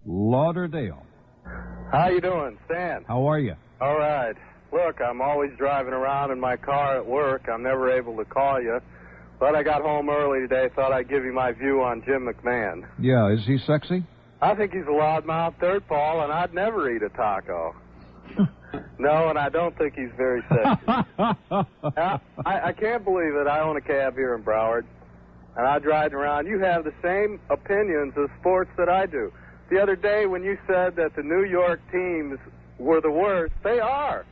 Lauderdale. How you doing, Stan? How are you? All right. Look, I'm always driving around in my car at work. I'm never able to call you. But I got home early today, thought I'd give you my view on Jim McMahon. Yeah, is he sexy? I think he's a loudmouth dirtball, and I'd never eat a taco. No, and I don't think he's very sexy. I can't believe it. I own a cab here in Broward, and I drive around. You have the same opinions of sports that I do. The other day when you said that the New York teams were the worst, they are.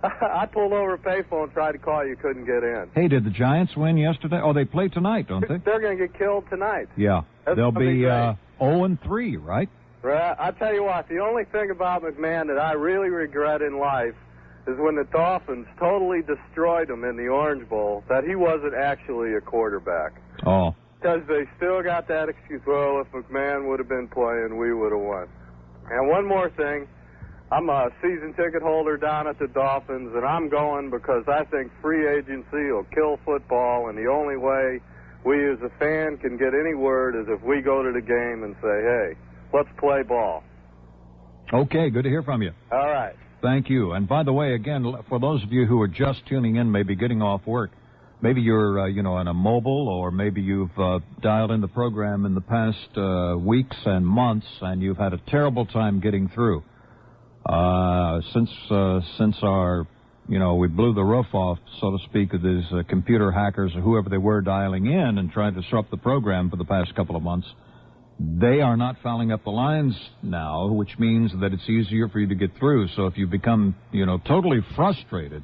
I pulled over a payphone and tried to call you, couldn't get in. Hey, did the Giants win yesterday? Oh, they play tonight, don't they? They're going to get killed tonight. Yeah. They'll be 0-3, right? Right. I tell you what, the only thing about McMahon that I really regret in life is when the Dolphins totally destroyed him in the Orange Bowl, that he wasn't actually a quarterback. Oh. Because they still got that excuse, well, if McMahon would have been playing, we would have won. And one more thing. I'm a season ticket holder down at the Dolphins, and I'm going because I think free agency will kill football, and the only way we as a fan can get any word is if we go to the game and say, hey, let's play ball. Okay, good to hear from you. All right. Thank you. And by the way, again, for those of you who are just tuning in, maybe getting off work, maybe you're, on a mobile, or maybe you've dialed in the program in the past weeks and months, and you've had a terrible time getting through. Since our, we blew the roof off, so to speak, of these computer hackers or whoever they were dialing in and trying to disrupt the program for the past couple of months, they are not fouling up the lines now, which means that it's easier for you to get through. So if you become, totally frustrated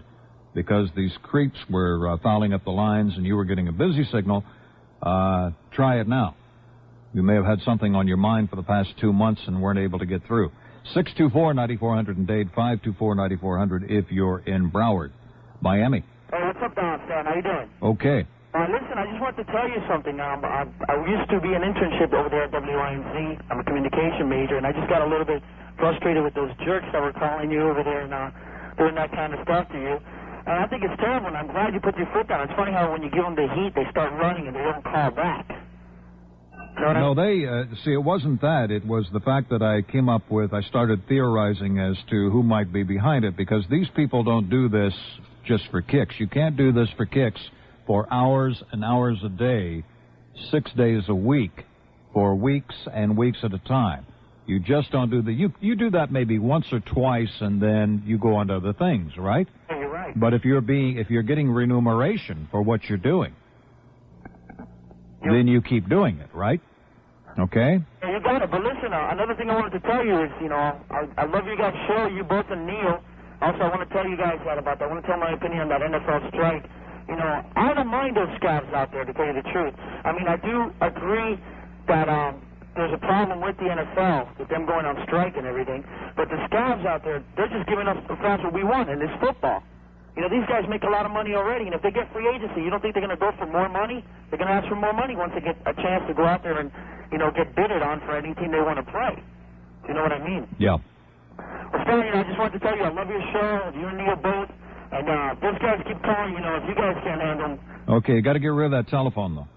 because these creeps were fouling up the lines and you were getting a busy signal, try it now. You may have had something on your mind for the past 2 months and weren't able to get through. 624-9400 in Dade, 524-9400 if you're in Broward. Miami. Hey, what's up, Don? Stan? How you doing? Okay. Listen, I just wanted to tell you something. I used to be an internship over there at WINZ. I'm a communication major, and I just got a little bit frustrated with those jerks that were calling you over there and doing that kind of stuff to you. And I think it's terrible, and I'm glad you put your foot down. It's funny how when you give them the heat, they start running and they don't call back. No, see, it wasn't that. It was the fact that I started theorizing as to who might be behind it, because these people don't do this just for kicks. You can't do this for kicks for hours and hours a day, 6 days a week, for weeks and weeks at a time. You just don't do that. You do that maybe once or twice, and then you go on to other things, right? Yeah, you're right. But if you're getting remuneration for what you're doing, then you keep doing it, right? Okay? Yeah, you got it. But listen, another thing I wanted to tell you is, I love you guys' show, you both and Neil. Also, I want to tell you guys I want to tell my opinion on that NFL strike. I don't mind those scabs out there, to tell you the truth. I mean, I do agree that there's a problem with the NFL, with them going on strike and everything. But the scabs out there, they're just giving us the fans what we want, and it's football. These guys make a lot of money already, and if they get free agency, you don't think they're going to go for more money? They're going to ask for more money once they get a chance to go out there and, get bidded on for any team they want to play. Do you know what I mean? Yeah. Well, Stan, I just wanted to tell you I love your show, you and Neil both, and those guys keep calling, if you guys can't handle them. Okay, you got to get rid of that telephone, though.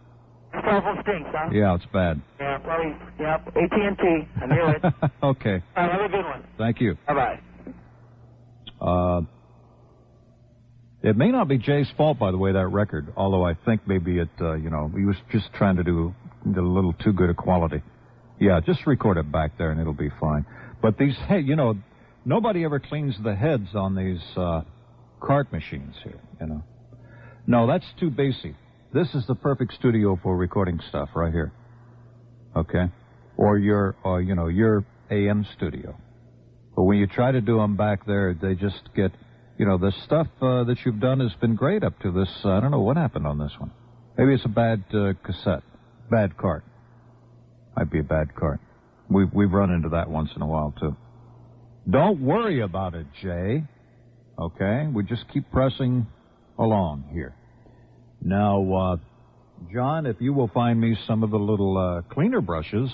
The telephone stinks, huh? Yeah, it's bad. Yeah, probably, AT&T, I knew it. Okay. All right, have a good one. Thank you. Bye-bye. It may not be Jay's fault, by the way, that record, although I think maybe he was just trying to do a little too good a quality. Yeah, just record it back there and it'll be fine. But these, nobody ever cleans the heads on these cart machines here, No, that's too basic. This is the perfect studio for recording stuff right here. Okay? Or your AM studio. But when you try to do them back there, they just get... the stuff that you've done has been great up to this. I don't know what happened on this one. Maybe it's a bad cassette. Bad cart. Might be a bad cart. We've run into that once in a while, too. Don't worry about it, Jay. Okay? We just keep pressing along here. Now, John, if you will find me some of the little cleaner brushes,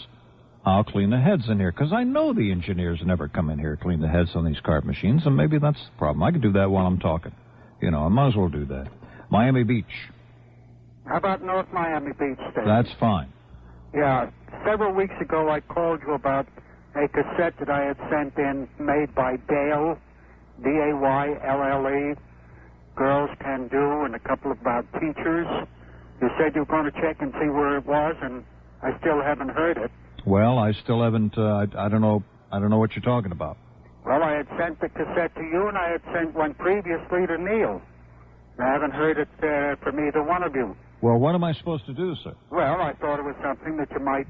I'll clean the heads in here, because I know the engineers never come in here to clean the heads on these cart machines, and maybe that's the problem. I could do that while I'm talking. I might as well do that. Miami Beach. How about North Miami Beach, State? That's fine. Yeah, several weeks ago I called you about a cassette that I had sent in made by Dale, D-A-Y-L-L-E, Girls Can Do, and a couple about teachers. You said you were going to check and see where it was, and I still haven't heard it. Well, I still haven't, I don't know what you're talking about. Well, I had sent the cassette to you, and I had sent one previously to Neil. I haven't heard it from either one of you. Well, what am I supposed to do, sir? Well, I thought it was something that you might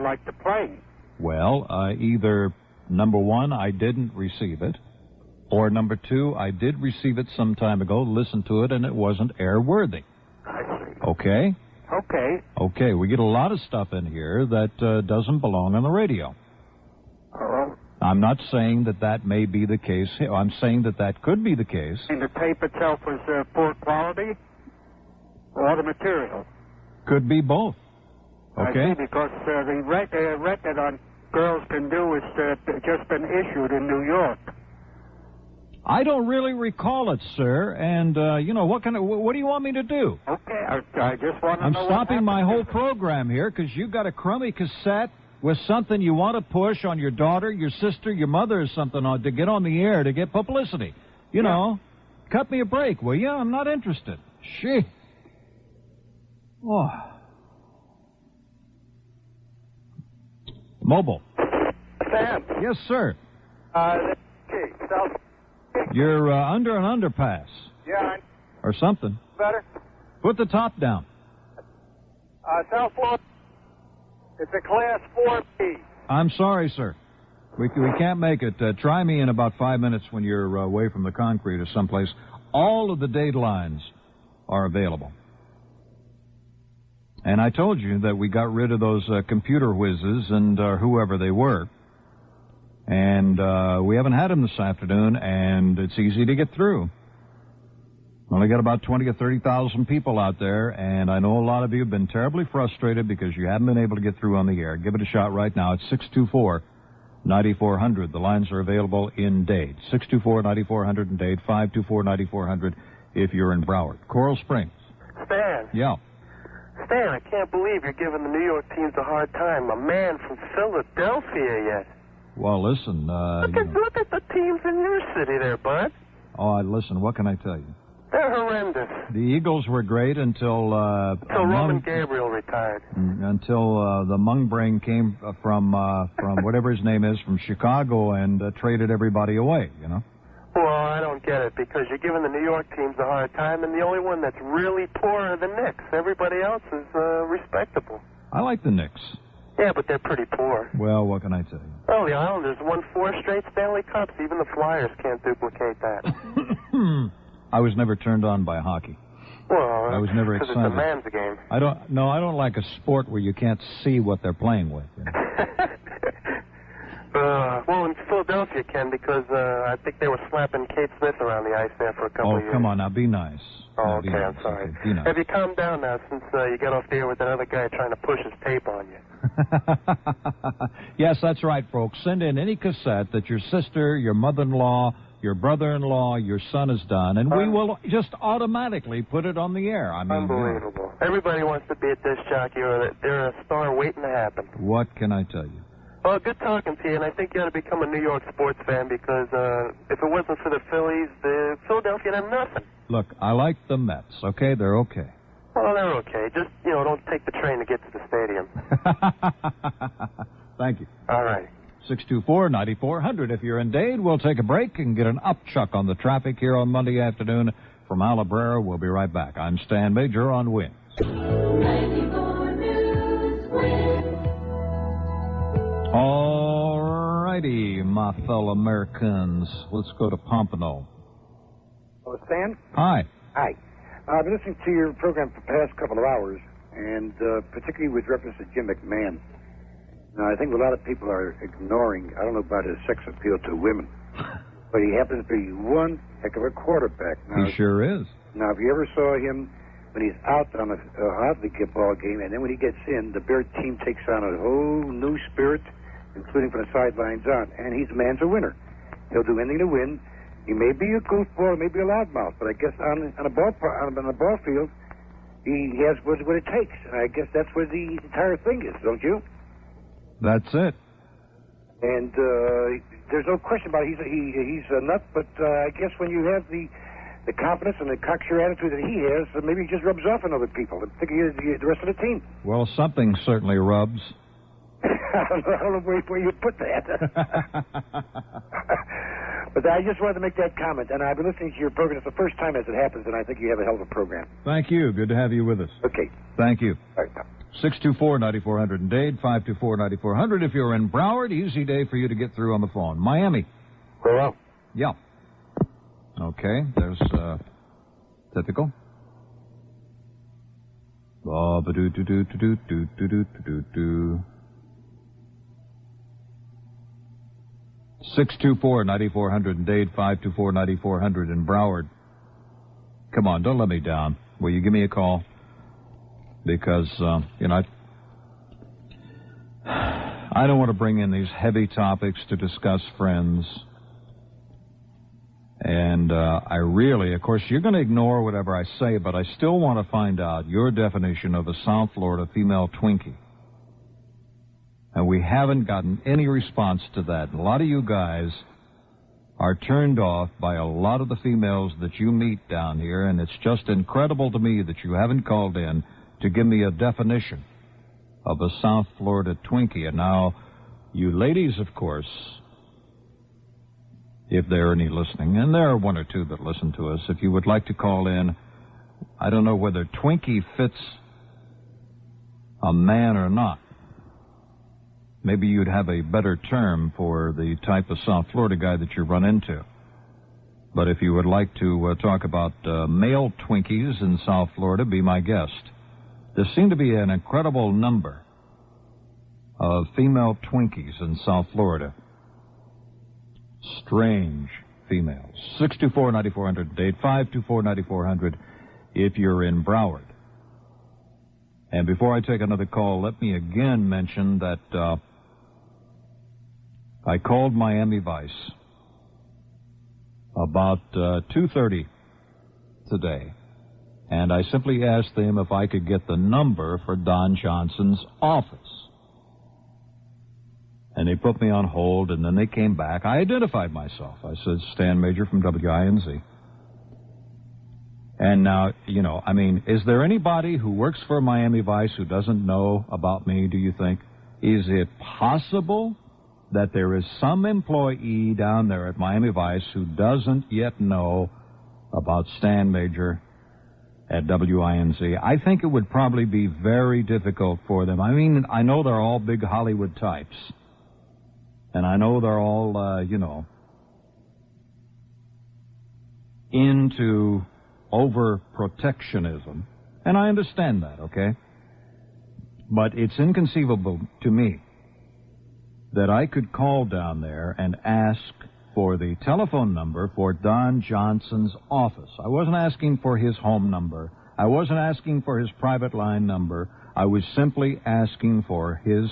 like to play. Well, either, number one, I didn't receive it, or number two, I did receive it some time ago, listened to it, and it wasn't airworthy. I see. Okay? Okay. Okay, we get a lot of stuff in here that doesn't belong on the radio. Oh. I'm not saying that may be the case. I'm saying that could be the case. And the tape itself was poor quality? Or the material? Could be both. Okay? I see, because the record on Girls Can Do is just been issued in New York. I don't really recall it, sir. And, what do you want me to do? Okay, I just want to I'm know. I'm stopping my whole program here because you got a crummy cassette with something you want to push on your daughter, your sister, your mother, or something on to get on the air to get publicity. You know, cut me a break, will you? I'm not interested. Shit. Oh. Mobile. Sam. Yes, sir. Okay, South. You're under an underpass. Yeah, Or something. better. Put the top down. South Florida. It's a Class 4B. I'm sorry, sir. We can't make it. Try me in about 5 minutes when you're away from the concrete or someplace. All of the date lines are available. And I told you that we got rid of those computer whizzes and whoever they were. And we haven't had them this afternoon, and it's easy to get through. Only got about 20 or 30,000 people out there, and I know a lot of you have been terribly frustrated because you haven't been able to get through on the air. Give it a shot right now. It's 624-9400. The lines are available in Dade. 624-9400 in Dade, 524-9400 if you're in Broward. Coral Springs. Stan. Yeah. Stan, I can't believe you're giving the New York teams a hard time. A man from Philadelphia yet. Well, listen, Look at the teams in your city there, bud. Oh, listen, what can I tell you? They're horrendous. The Eagles were great until Roman Gabriel retired. Until the Mung Brain came from whatever his name is, from Chicago and traded everybody away, you know? Well, I don't get it, because you're giving the New York teams a hard time, and the only one that's really poor are the Knicks. Everybody else is respectable. I like the Knicks. Yeah, but they're pretty poor. Well, what can I tell you? Well, the Islanders won 4 straight Stanley Cups. Even the Flyers can't duplicate that. I was never turned on by hockey. Well, I was never because excited. it's a man's game. I don't like a sport where you can't see what they're playing with. You know? Well, in Philadelphia, Ken, because I think they were slapping Kate Smith around the ice there for a couple of years. Oh, come on, now be nice. Oh, okay, I'm sorry. Okay, be nice. Have you calmed down now since you got off the air with another guy trying to push his tape on you? Yes, that's right, folks. Send in any cassette that your sister, your mother-in-law, your brother-in-law, your son has done, and we will just automatically put it on the air. I mean, unbelievable. Everybody wants to be a disc jockey, or they're a star waiting to happen. What can I tell you? Well, good talking to you, and I think you ought to become a New York sports fan, because if it wasn't for the Phillies, the Philadelphia would have nothing. Look, I like the Mets, okay? They're okay. Well, they're okay. Just, don't take the train to get to the stadium. Thank you. All right. 624-9400. If you're in Dade, we'll take a break and get an upchuck on the traffic here on Monday afternoon from Alabrera. We'll be right back. I'm Stan Major on Wins. 94 News Wins. All righty, my fellow Americans. Let's go to Pompano. Oh, Stan? Hi. Hi. I've been listening to your program for the past couple of hours, and particularly with reference to Jim McMahon. Now, I think a lot of people are ignoring, I don't know about his sex appeal to women, but he happens to be one heck of a quarterback. Now, He sure is. Now, if you ever saw him when he's out on a hardly get ball game, and then when he gets in, the Bear team takes on a whole new spirit, including from the sidelines on, and he's a man's a winner. He'll do anything to win. He may be a goofball, maybe a loudmouth, but I guess on a ball field, he has what it takes, and I guess that's where the entire thing is, don't you? That's it. And there's no question about it. He's a nut, but I guess when you have the confidence and the cocksure attitude that he has, maybe he just rubs off on other people. And think of the rest of the team. Well, something certainly rubs. I don't know where you put that. But I just wanted to make that comment, and I've been listening to your program. It's the first time as it happens, and I think you have a hell of a program. Thank you. Good to have you with us. Okay. Thank you. All right, now. 624-9400 in Dade, 524-9400. If you're in Broward, easy day for you to get through on the phone. Miami. Well. Yeah. Okay, there's typical. 624-9400 in Dade, 524-9400 in Broward. Come on, don't let me down. Will you give me a call? Because, I don't want to bring in these heavy topics to discuss friends. And I really, of course, you're going to ignore whatever I say, but I still want to find out your definition of a South Florida female Twinkie. And we haven't gotten any response to that. And a lot of you guys are turned off by a lot of the females that you meet down here, and it's just incredible to me that you haven't called in to give me a definition of a South Florida Twinkie. And now, you ladies, of course, if there are any listening, and there are one or two that listen to us, if you would like to call in, I don't know whether Twinkie fits a man or not. Maybe you'd have a better term for the type of South Florida guy that you run into. But if you would like to talk about male Twinkies in South Florida, be my guest. There seem to be an incredible number of female Twinkies in South Florida. Strange females. 624-9400 Dade, 524-9400 if you're in Broward. And before I take another call, let me again mention that I called Miami Vice about 2:30 today, and I simply asked them if I could get the number for Don Johnson's office. And they put me on hold, and then they came back. I identified myself. I said, Stan Major from WINZ. And now, is there anybody who works for Miami Vice who doesn't know about me, do you think? Is it possible that there is some employee down there at Miami Vice who doesn't yet know about Stan Major at WINZ? I think it would probably be very difficult for them. I mean, I know they're all big Hollywood types. And I know they're all, into overprotectionism. And I understand that, okay? But it's inconceivable to me that I could call down there and ask for the telephone number for Don Johnson's office. I wasn't asking for his home number. I wasn't asking for his private line number. I was simply asking for his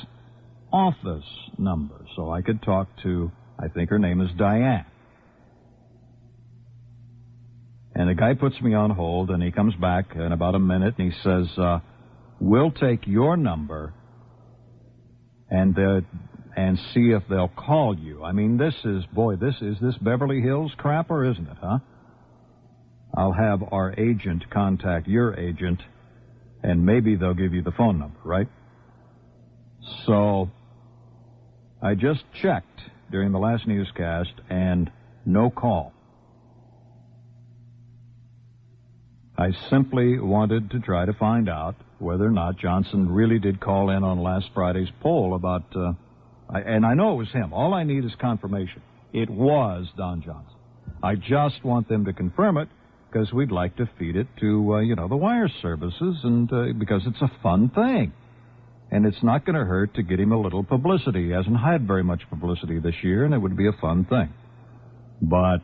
office number so I could talk to, I think her name is Diane. And the guy puts me on hold, and he comes back in about a minute, and he says, we'll take your number and see if they'll call you. I mean, this is this Beverly Hills crap, or isn't it, huh? I'll have our agent contact your agent, and maybe they'll give you the phone number, right? So I just checked during the last newscast, and no call. I simply wanted to try to find out whether or not Johnson really did call in on last Friday's poll about, and I know it was him. All I need is confirmation. It was Don Johnson. I just want them to confirm it because we'd like to feed it to, the wire services, and because it's a fun thing. And it's not going to hurt to get him a little publicity. He hasn't had very much publicity this year, and it would be a fun thing. But,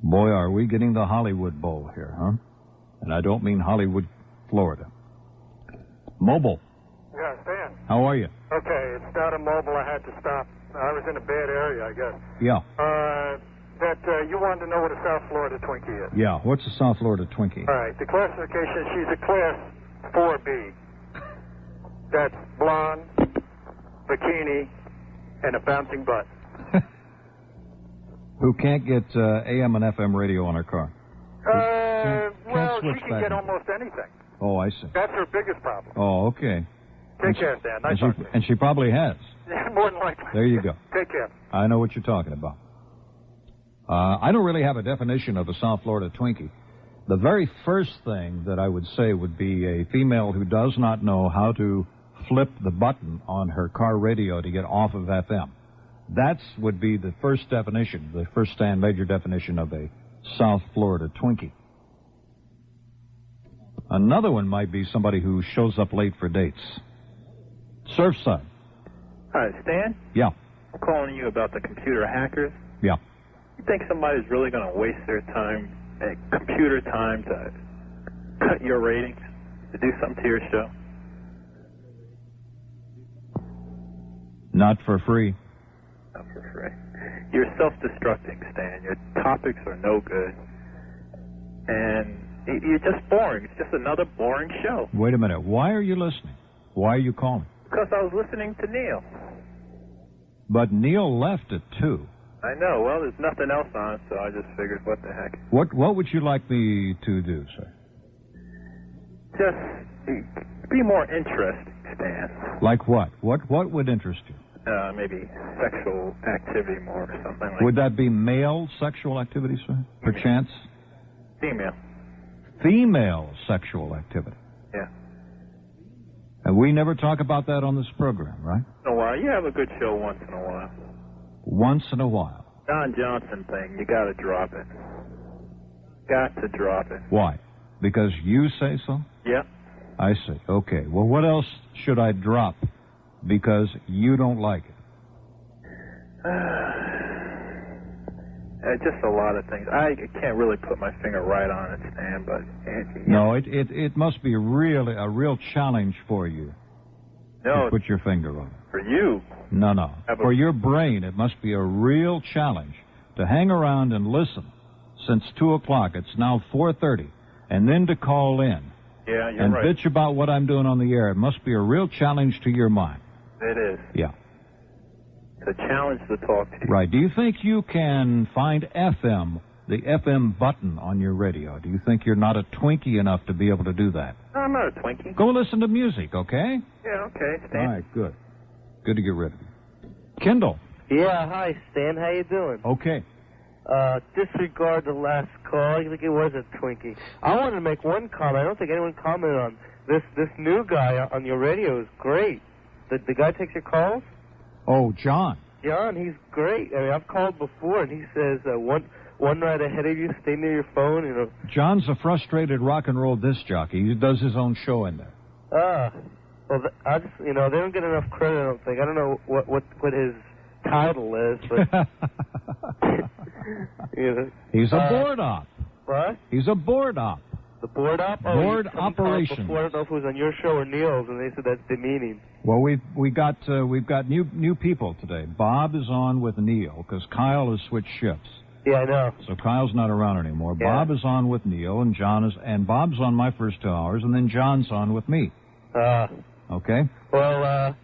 boy, are we getting the Hollywood Bowl here, huh? And I don't mean Hollywood, Florida. Mobile. Yeah, Stan. How are you? Okay, it's not a mobile. I had to stop. I was in a bad area, I guess. Yeah. You wanted to know what a South Florida Twinkie is. Yeah, what's a South Florida Twinkie? All right, the classification, she's a class 4B. That's blonde, bikini, and a bouncing butt. Who can't get AM and FM radio on her car. Well, switch she can back get and- almost anything. Oh, I see. That's her biggest problem. Oh, okay. Take care, Stan. Nice talking to you. And she probably has. Yeah, more than likely. There you go. Take care. I know what you're talking about. I don't really have a definition of a South Florida Twinkie. The very first thing that I would say would be a female who does not know how to flip the button on her car radio to get off of FM. That would be the first definition, the first and major definition of a South Florida Twinkie. Another one might be somebody who shows up late for dates. Surfside. Hi, Stan. Yeah. I'm calling you about the computer hackers. Yeah. You think somebody's really going to waste their time, computer time, to cut your ratings, to do something to your show? Not for free. Not for free. You're self-destructing, Stan. Your topics are no good. And you're just boring. It's just another boring show. Wait a minute. Why are you listening? Why are you calling? Because I was listening to Neil. But Neil left at 2. I know. Well, there's nothing else on, so I just figured, what the heck. What would you like me to do, sir? Just be more interesting, Stan. Like what? What would interest you? Maybe sexual activity more or something like Would that be male sexual activity, sir? Perchance? female. Female sexual activity. Yeah. And we never talk about that on this program, right? In a while. You have a good show once in a while. Once in a while. Don Johnson thing, you got to drop it. Got to drop it. Why? Because you say so? Yeah. I see. Okay. Well, what else should I drop because you don't like it? Just a lot of things. I can't really put my finger right on it, Stan, but... No, it must be really a real challenge for you to put your finger on it. For you. No. For your brain, it must be a real challenge to hang around and listen since 2 o'clock. It's now 4:30, and then to call in Yeah, you're and right. bitch about what I'm doing on the air. It must be a real challenge to your mind. It is. Yeah. It's a challenge to talk to you. Right. Do you think you can find FM, the FM button on your radio? Do you think you're not a Twinkie enough to be able to do that? No, I'm not a Twinkie. Go listen to music, okay? Yeah, okay, Stan. All right, good. Good to get rid of you. Kendall. Yeah, hi, Stan. How you doing? Okay. Disregard the last call. You think it was a Twinkie. I wanted to make one comment. I don't think anyone commented on this new guy on your radio is great. The guy takes your calls? Oh, John. John, he's great. I mean, I've called before, and he says one right ahead of you, stay near your phone, you know. John's a frustrated rock and roll disc jockey. He does his own show in there. Well, I just, they don't get enough credit, I don't think. I don't know what his title is, but... He's a board op. What? He's a board op. The board op? Board operations. Before, I don't know if it was on your show or Neil's, and they said that's demeaning. Well, we've got new people today. Bob is on with Neil because Kyle has switched shifts. Yeah, I know. So Kyle's not around anymore. Yeah. Bob is on with Neil, and Bob's on my first 2 hours, and then John's on with me. Okay. Well,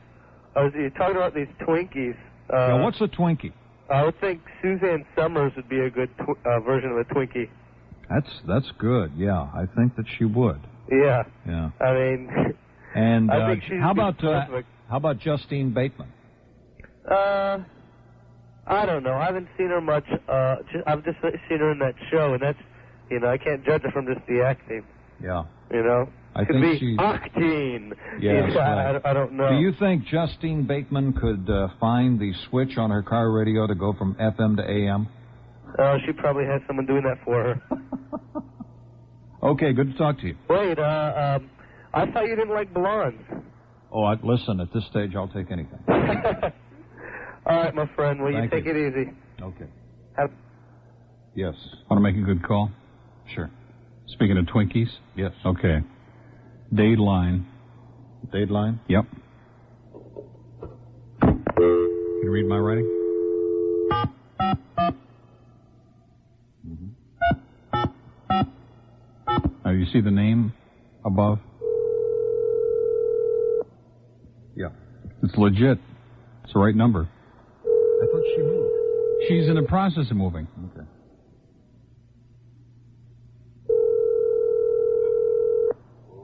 you're talking about these Twinkies. Now, what's a Twinkie? I would think Suzanne Summers would be a good version of a Twinkie. That's good. Yeah, I think that she would. Yeah. Yeah. I mean, and I think she's how perfect. about Justine Bateman? I don't know. I haven't seen her much. I've just seen her in that show, and that's, I can't judge her from just the acting. Yeah. I Could think be she's acting. Yes, right. I don't know. Do you think Justine Bateman could find the switch on her car radio to go from FM to AM? She probably has someone doing that for her. Okay, good to talk to you. Wait, I thought you didn't like blondes. Oh, listen, at this stage, I'll take anything. All right, my friend. Well, Thank you take it easy. Okay. Yes. Want to make a good call? Sure. Speaking of Twinkies? Yes. Okay. Dateline. Dateline? Yep. Can you read my writing? Now, you see the name above? Yeah. It's legit. It's the right number. She's in the process of moving. Okay.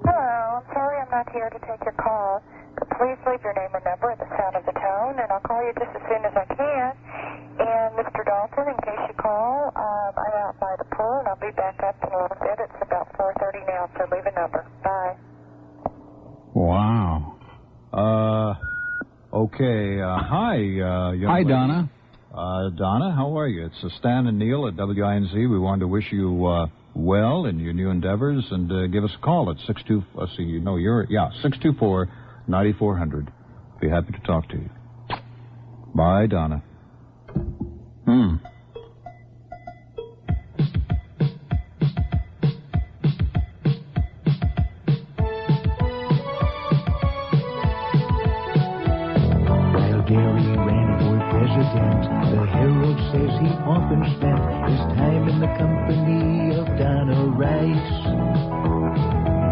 Hello, I'm sorry I'm not here to take your call, but please leave your name and number at the sound of the tone, and I'll call you just as soon as I can. And Mr. Dalton, in case you call, I'm out by the pool, and I'll be back up in a little bit. It's about 4:30 now, so leave a number. Bye. Wow. Okay. Hi, young Hi, lady. Donna. Donna, how are you? It's Stan and Neil at WINZ. We wanted to wish you well in your new endeavors, and give us a call at 624-9400. Be happy to talk to you. Bye, Donna. While Gary ran for president, the Herald says he often spent his time in the company of Donna Rice.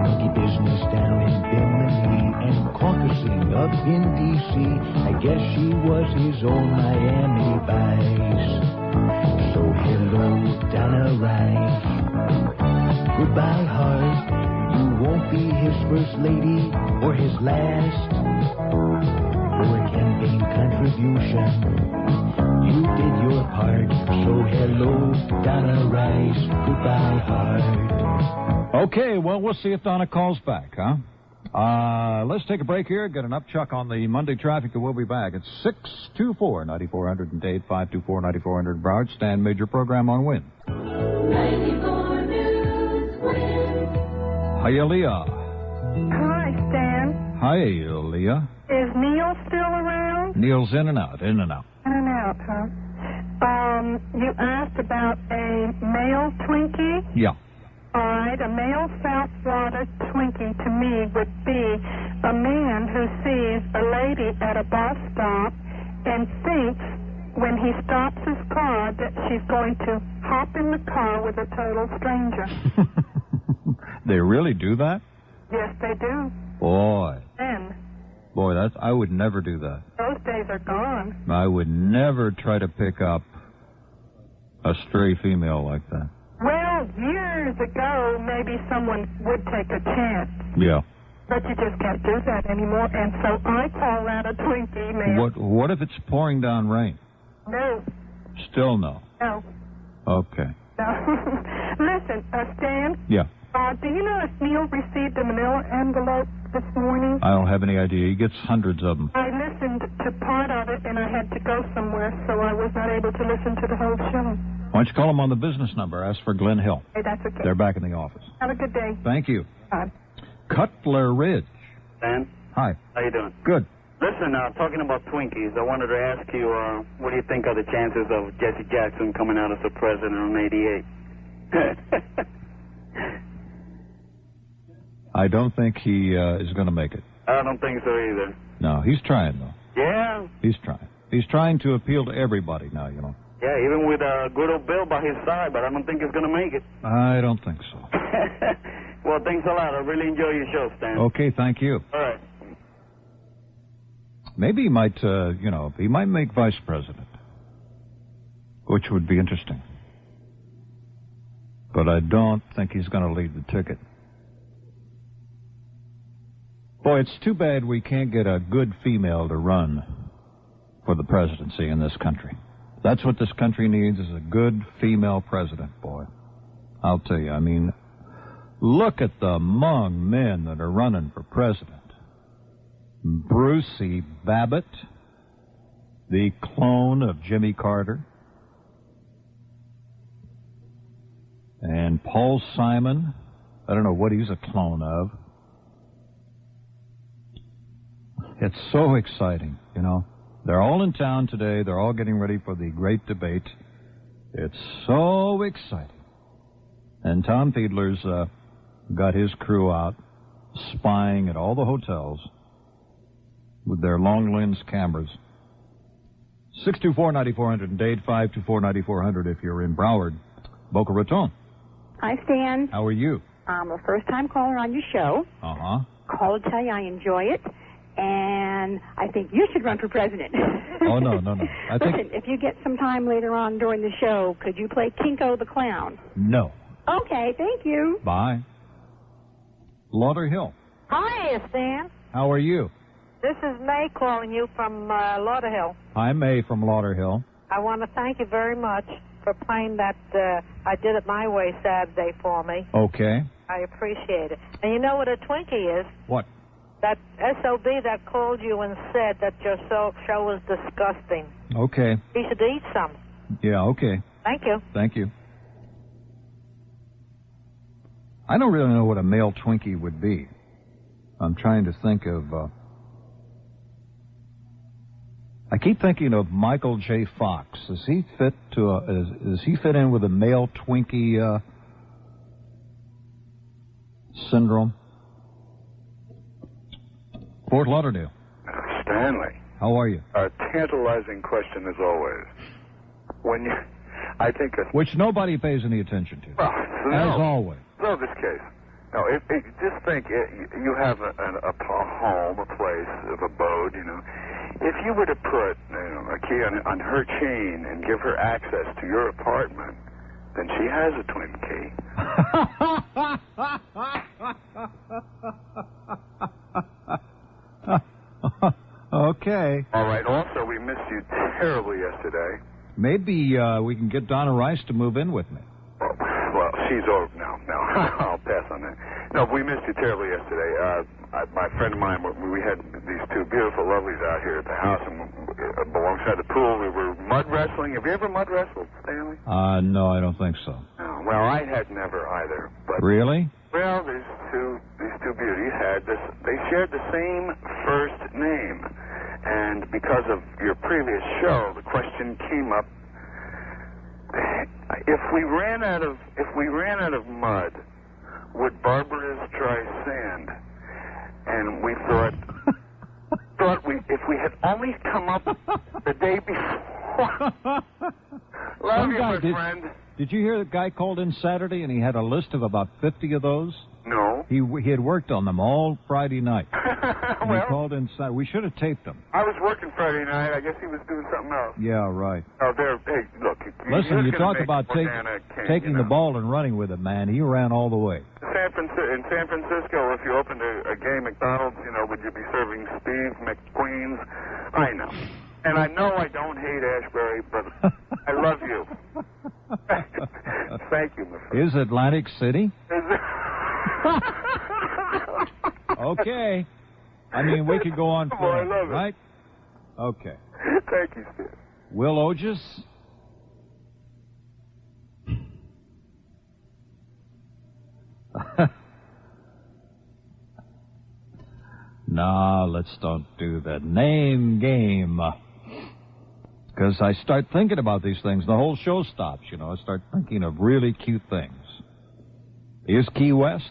Monkey business down in Bimini and caucusing up in D.C. I guess she was his own Miami Vice. So hello, Donna Rice. Goodbye, heart. You won't be his first lady or his last. For a campaign contribution, you did your part. So hello, Donna Rice. Goodbye, heart. Okay, well, we'll see if Donna calls back, huh? Let's take a break here, get an upchuck on the Monday traffic, and we'll be back. It's 624-9400 in Dade, 524-9400 Broward. Stan Major program on Win. 94 News Win. Hiya, Leah. Hi, Stan. Hi, Leah. Is Neil still around? Neil's in and out, in and out. In and out, huh? You asked about a male Twinkie? Yeah. All right, a male South Florida Twinkie to me would be a man who sees a lady at a bus stop and thinks when he stops his car that she's going to hop in the car with a total stranger. They really do that? Yes, they do. Boy. And Boy, I would never do that. those days are gone. I would never try to pick up a stray female like that. Well, years ago, maybe someone would take a chance. Yeah. But you just can't do that anymore, and so I call that a Twinkie, man. What if it's pouring down rain? No. Still no. No. Okay. No. Listen, Stan. Yeah. Do you know if Neil received a manila envelope this morning? I don't have any idea. He gets hundreds of them. I listened to part of it, and I had to go somewhere, so I was not able to listen to the whole show. Why don't you call him on the business number? Ask for Glenn Hill. Hey, that's okay. They're back in the office. Have a good day. Thank you. Bye. Cutler Ridge. Dan? Hi. How you doing? Good. Listen, talking about Twinkies, I wanted to ask you, what do you think of the chances of Jesse Jackson coming out as the president on 88? I don't think he is going to make it. I don't think so either. No, he's trying, though. Yeah? He's trying. He's trying to appeal to everybody now, you know. Yeah, even with good old Bill by his side, but I don't think he's going to make it. I don't think so. Well, thanks a lot. I really enjoy your show, Stan. Okay, thank you. All right. Maybe he might, he might make vice president, which would be interesting. But I don't think he's going to lead the ticket. Boy, it's too bad we can't get a good female to run for the presidency in this country. That's what this country needs, is a good female president, boy. I'll tell you, I mean, look at the among men that are running for president. Brucey Babbitt, the clone of Jimmy Carter, and Paul Simon. I don't know what he's a clone of. It's so exciting, you know. They're all in town today. They're all getting ready for the great debate. It's so exciting. And Tom Fiedler's got his crew out spying at all the hotels with their long lens cameras. 624-9400 in Dade, 524-9400 if you're in Broward. Boca Raton. Hi, Stan. How are you? I'm a first-time caller on your show. Uh-huh. Call to tell you I enjoy it. and I think you should run for president. Oh, no. I think... Listen, if you get some time later on during the show, could you play Kinko the Clown? No. Okay, thank you. Bye. Lauderhill. Hi, Stan. How are you? This is May calling you from Lauderhill. Hi, May from Lauderhill. I want to thank you very much for playing that I Did It My Way Saturday for me. Okay. I appreciate it. And you know what a Twinkie is? What? That SOB that called you and said that your show was disgusting. Okay. He should eat some. Yeah, okay. Thank you. Thank you. I don't really know what a male Twinkie would be. I'm trying to think of... I keep thinking of Michael J. Fox. Does he fit does he fit in with a male Twinkie syndrome? Fort Lauderdale. Stanley. How are you? A tantalizing question as always. When you, I think... Which nobody pays any attention to. Well, as always. No, this case. No, just think, you have a home, a place of abode, you know. If you were to put, a key on her chain and give her access to your apartment, then she has a twin key. Okay. All right. Also, we missed you terribly yesterday. Maybe we can get Donna Rice to move in with me. Well, she's over now. No, I'll pass on that. No, we missed you terribly yesterday. My friend of mine, we had these two beautiful lovelies out here at the house, and alongside the pool, we were mud wrestling. Have you ever mud wrestled, Stanley? No, I don't think so. No. Well, I had never either. But really? Well, these two beauties had this. They shared the same first name, and because of your previous show, the question came up: if we ran out of mud, would barbarous try sand? And we thought if we had only come up the day before. Love you, my friend. Did you hear the guy called in Saturday and he had a list of about 50 of those? No. He had worked on them all Friday night. And Well, he called in Saturday. We should have taped them. I was working Friday night. I guess he was doing something else. Yeah, right. Oh, hey, look. Listen, you talk about taking the ball. ball and running with it, man. He ran all the way. In San Francisco, if you opened a gay McDonald's, would you be serving Steve McQueen's? I know. And I know I don't hate Ashbury, but I love you. Thank you, my friend. Is Atlantic City? Okay. I mean, we could go on I love it. right? Okay. Thank you, Steve. Will Oges? Nah, let's don't do that name game. Because I start thinking about these things, the whole show stops, I start thinking of really cute things. Is Key West?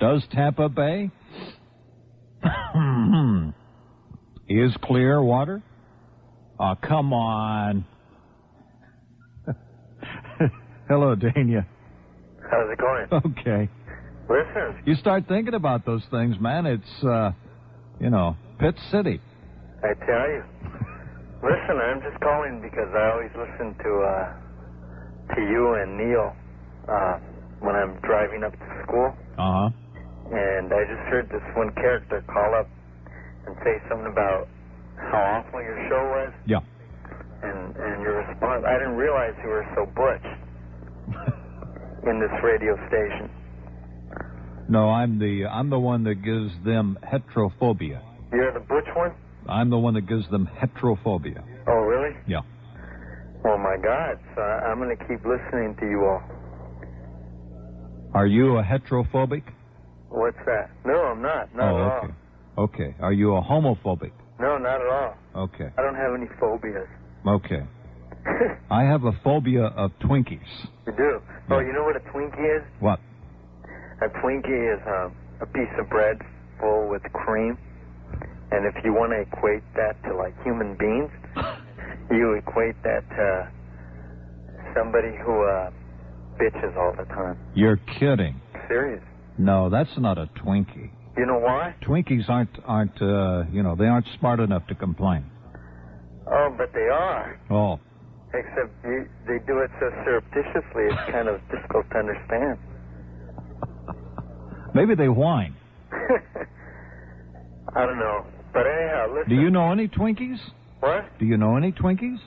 Does Tampa Bay? Is Clearwater? Oh, come on. Hello, Dania. How's it going? Okay. Listen. You start thinking about those things, man. It's, Pitt City. I tell you. Listen, I'm just calling because I always listen to you and Neil when I'm driving up to school. Uh-huh. And I just heard this one character call up and say something about how awful your show was. Yeah. And your response, I didn't realize you were so butch in this radio station. No, I'm the one that gives them heterophobia. You're the butch one? I'm the one that gives them heterophobia. Oh, really? Yeah. Oh, my God. So I'm going to keep listening to you all. Are you a heterophobic? What's that? No, I'm not. Not at okay. Okay. Are you a homophobic? all. No, not at all. Okay. I don't have any phobias. Okay. I have a phobia of Twinkies. You do? Oh, you know what a Twinkie is? What? A Twinkie is a piece of bread full with cream. And if you want to equate that to, like, human beings, you equate that to somebody who bitches all the time. You're kidding. Serious. No, that's not a Twinkie. You know why? Twinkies aren't they aren't smart enough to complain. Oh, but they are. Oh. Except they do it so surreptitiously, it's kind of difficult to understand. Maybe they whine. I don't know. But anyhow, listen. Do you know any Twinkies? What? Do you know any Twinkies?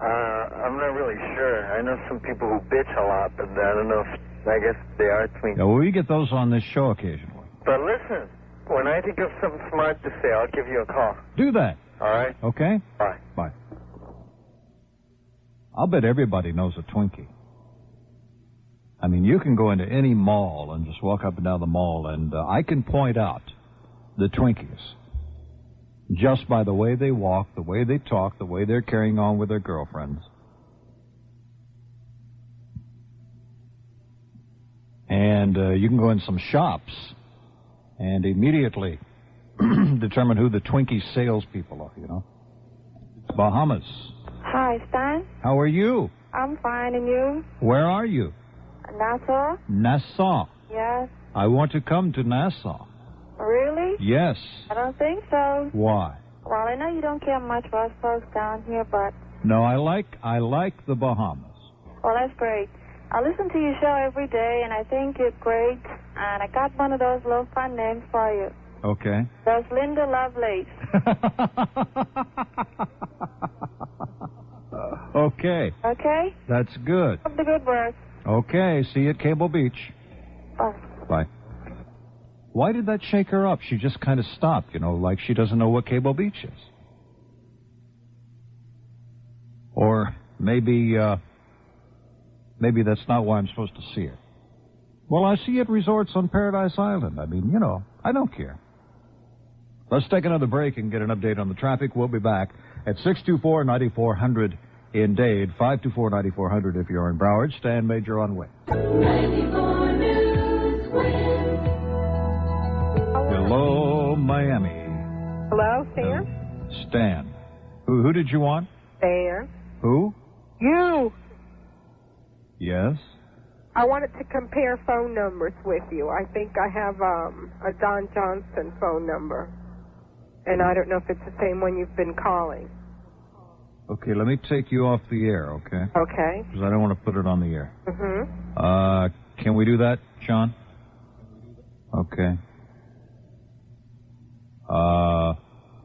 I'm not really sure. I know some people who bitch a lot, but I don't know if, I guess they are Twinkies. Yeah, well, we get those on this show occasionally. But listen, when I think of something smart to say, I'll give you a call. Do that. All right? Okay? Bye. Bye. I'll bet everybody knows a Twinkie. I mean, you can go into any mall and just walk up and down the mall, and I can point out the Twinkies just by the way they walk, the way they talk, the way they're carrying on with their girlfriends. And you can go in some shops and immediately determine who the Twinkie salespeople are, you know. Bahamas. Hi, Stan. How are you? I'm fine, and you? Where are you? Nassau? Nassau. Yes. I want to come to Nassau. Really? Yes. I don't think so. Why? Well, I know you don't care much for us folks down here, but... No, I like the Bahamas. Well, that's great. I listen to your show every day, and I think you're great. And I got one of those little fun names for you. Okay. There's Linda Lovelace. Okay. Okay? That's good. Have the good work. Okay, see you at Cable Beach. Bye. Bye. Why did that shake her up? She just kind of stopped, you know, like she doesn't know what Cable Beach is. Or maybe that's not why I'm supposed to see her. Well, I see you at resorts on Paradise Island. I mean, you know, I don't care. Let's take another break and get an update on the traffic. We'll be back at 624-9400 in Dade, 524-9400 if you're in Broward. Stan Major on way. 94 News wins. Hello, Miami. Hello, Stan? Stan. Who did you want? Stan. Who? You. Yes? I wanted to compare phone numbers with you. I think I have a Don Johnson phone number. And I don't know if it's the same one you've been calling. Okay, let me take you off the air, okay? Okay. Because I don't want to put it on the air. Mm-hmm. Can we do that, John? Okay.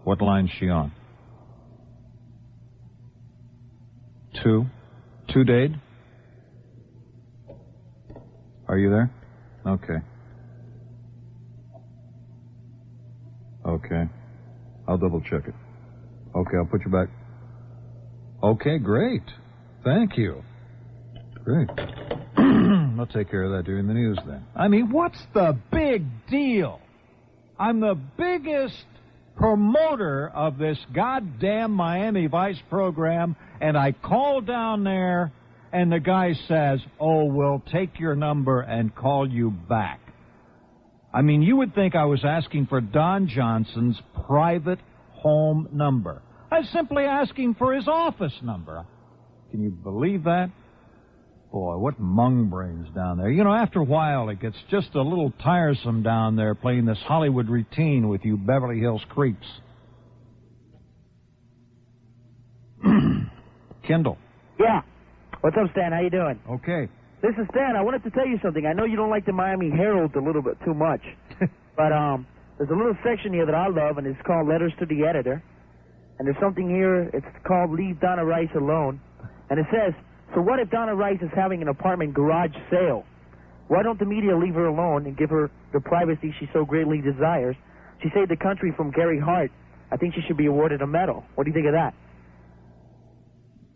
What line's she on? 2? 2, Dade? Are you there? Okay. Okay. I'll double check it. Okay, I'll put you back. Okay, great. Thank you. Great. I'll take care of that during the news then. I mean, what's the big deal? I'm the biggest promoter of this goddamn Miami Vice program, and I call down there, and the guy says, oh, we'll take your number and call you back. I mean, you would think I was asking for Don Johnson's private home number. I was simply asking for his office number. Can you believe that? Boy, what mung brains down there. You know, after a while, it gets just a little tiresome down there playing this Hollywood routine with you Beverly Hills creeps. Kendall. Yeah. What's up, Stan? How you doing? Okay. This is Stan. I wanted to tell you something. I know you don't like the Miami Herald a little bit too much, but there's a little section here that I love, and it's called Letters to the Editor. And there's something here, it's called Leave Donna Rice Alone. And it says, so what if Donna Rice is having an apartment garage sale? Why don't the media leave her alone and give her the privacy she so greatly desires? She saved the country from Gary Hart. I think she should be awarded a medal. What do you think of that?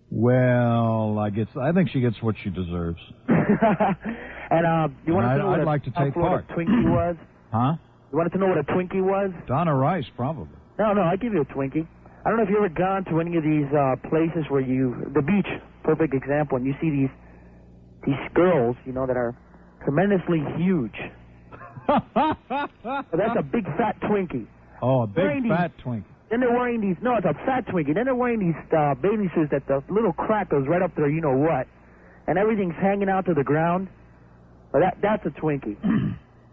Well, I think she gets what she deserves. And you want to know I'd like to take part. What a Twinkie was? Huh? You wanted to know what a Twinkie was? Donna Rice, probably. No, I'll give you a Twinkie. I don't know if you've ever gone to any of these places where the beach, perfect example, and you see these girls, you know, that are tremendously huge. So that's a big fat Twinkie. Oh, a big fat Twinkie. Then they're wearing these, no, it's a fat Twinkie. Then they're wearing these bathing suits that the little crack goes right up there, you know what. And everything's hanging out to the ground. Well, that's a Twinkie.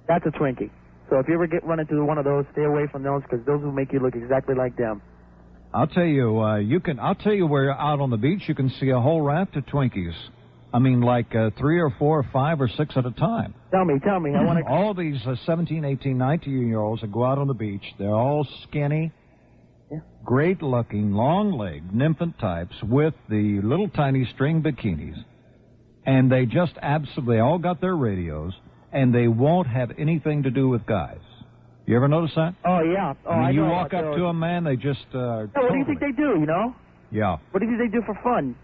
That's a Twinkie. So if you ever run into one of those, stay away from those because those will make you look exactly like them. I'll tell you, I'll tell you where out on the beach you can see a whole raft of Twinkies. I mean, like 3 or 4 or 5 or 6 at a time. Tell me. I want to. All these 17, 18, 19-year-olds that go out on the beach, they're all skinny, great-looking, long-legged, nymphant types with the little tiny string bikinis. And they just they all got their radios, and they won't have anything to do with guys. You ever notice that? Oh, yeah. Oh, I mean, you know walk up to a man, they just... what do you think they do, you know? Yeah. What do you think they do for fun?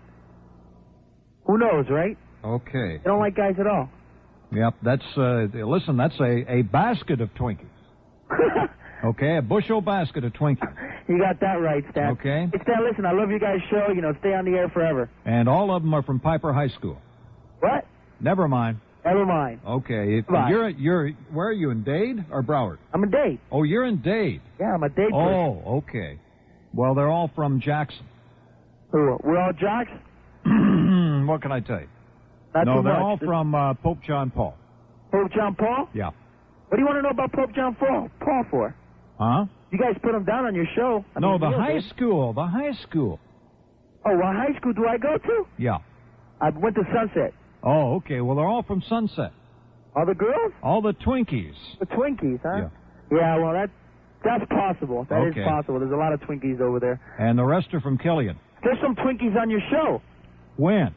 Who knows, right? Okay. They don't like guys at all. Yep, that's, listen, that's a basket of Twinkies. Okay, a bushel basket of Twinkies. You got that right, Stan. Okay. Hey, Stan, listen, I love you guys' show. You know, stay on the air forever. And all of them are from Piper High School. What? Never mind. Never mind. Okay. Bye. Where are you, in Dade or Broward? I'm in Dade. Oh, you're in Dade. Yeah, I'm a Dade person. Oh, okay. Well, they're all from Jackson. Who? We're all jocks? What can I tell you? Not no, too they're much. all from Pope John Paul. Pope John Paul? Yeah. What do you want to know about Pope John Paul for? Huh? You guys put him down on your show. No, the high school. The high school. Oh, what high school do I go to? Yeah. I went to Sunset. Oh, okay. Well, they're all from Sunset. All the girls? All the Twinkies. The Twinkies, huh? Yeah. Yeah, well, that's possible. That is Okay. possible. There's a lot of Twinkies over there. And the rest are from Killian. There's some Twinkies on your show. When?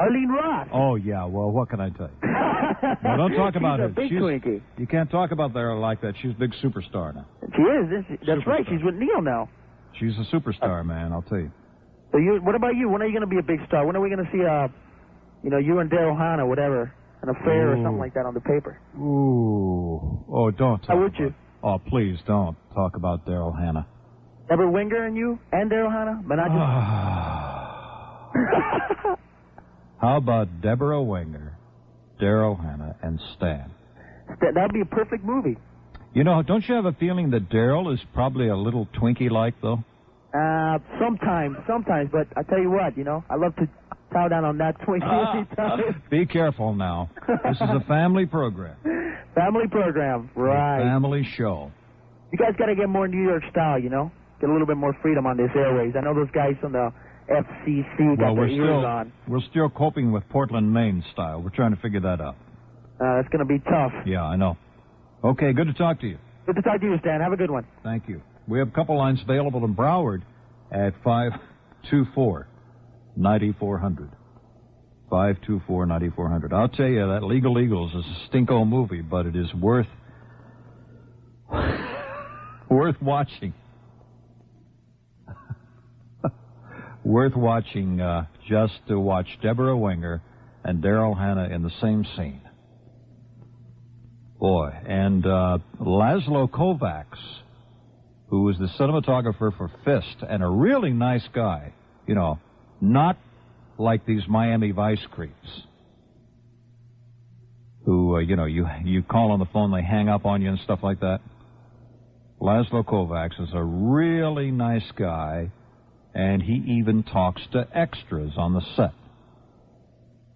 Arlene Ross. Oh, yeah. Well, what can I tell you? No, don't talk about She's her. a big Twinkie. You can't talk about her like that. She's a big superstar now. She is. That's right. She's with Neil now. She's a superstar, man, I'll tell you. So what about you? When are you going to be a big star? When are we going to see, you and Daryl Hannah, whatever, an affair or something like that on the paper? Ooh. Oh, don't talk. How would you? Oh, please don't talk about Daryl Hannah. Deborah Winger and you and Daryl Hannah? But not just... How about Deborah Winger, Daryl Hannah, and Stan? That would be a perfect movie. You know, don't you have a feeling that Daryl is probably a little Twinkie-like, though? Sometimes, but I tell you what, I love to chow down on that Twinkie anytime. Be careful now. This is a family program. Family program, right. A family show. You guys got to get more New York style, Get a little bit more freedom on this airways. I know those guys from the FCC got their ears on. We're still coping with Portland, Maine style. We're trying to figure that out. That's going to be tough. Yeah, I know. Okay, good to talk to you. Good to talk to you, Stan. Have a good one. Thank you. We have a couple lines available in Broward at 524-9400. 524-9400. I'll tell you, that Legal Eagles is a stinko movie, but it is worth watching. Worth watching just to watch Deborah Winger and Daryl Hannah in the same scene. Boy, and Laszlo Kovacs, who was the cinematographer for Fist, and a really nice guy, not like these Miami Vice creeps, who, you call on the phone, they hang up on you and stuff like that. Laszlo Kovacs is a really nice guy, and he even talks to extras on the set.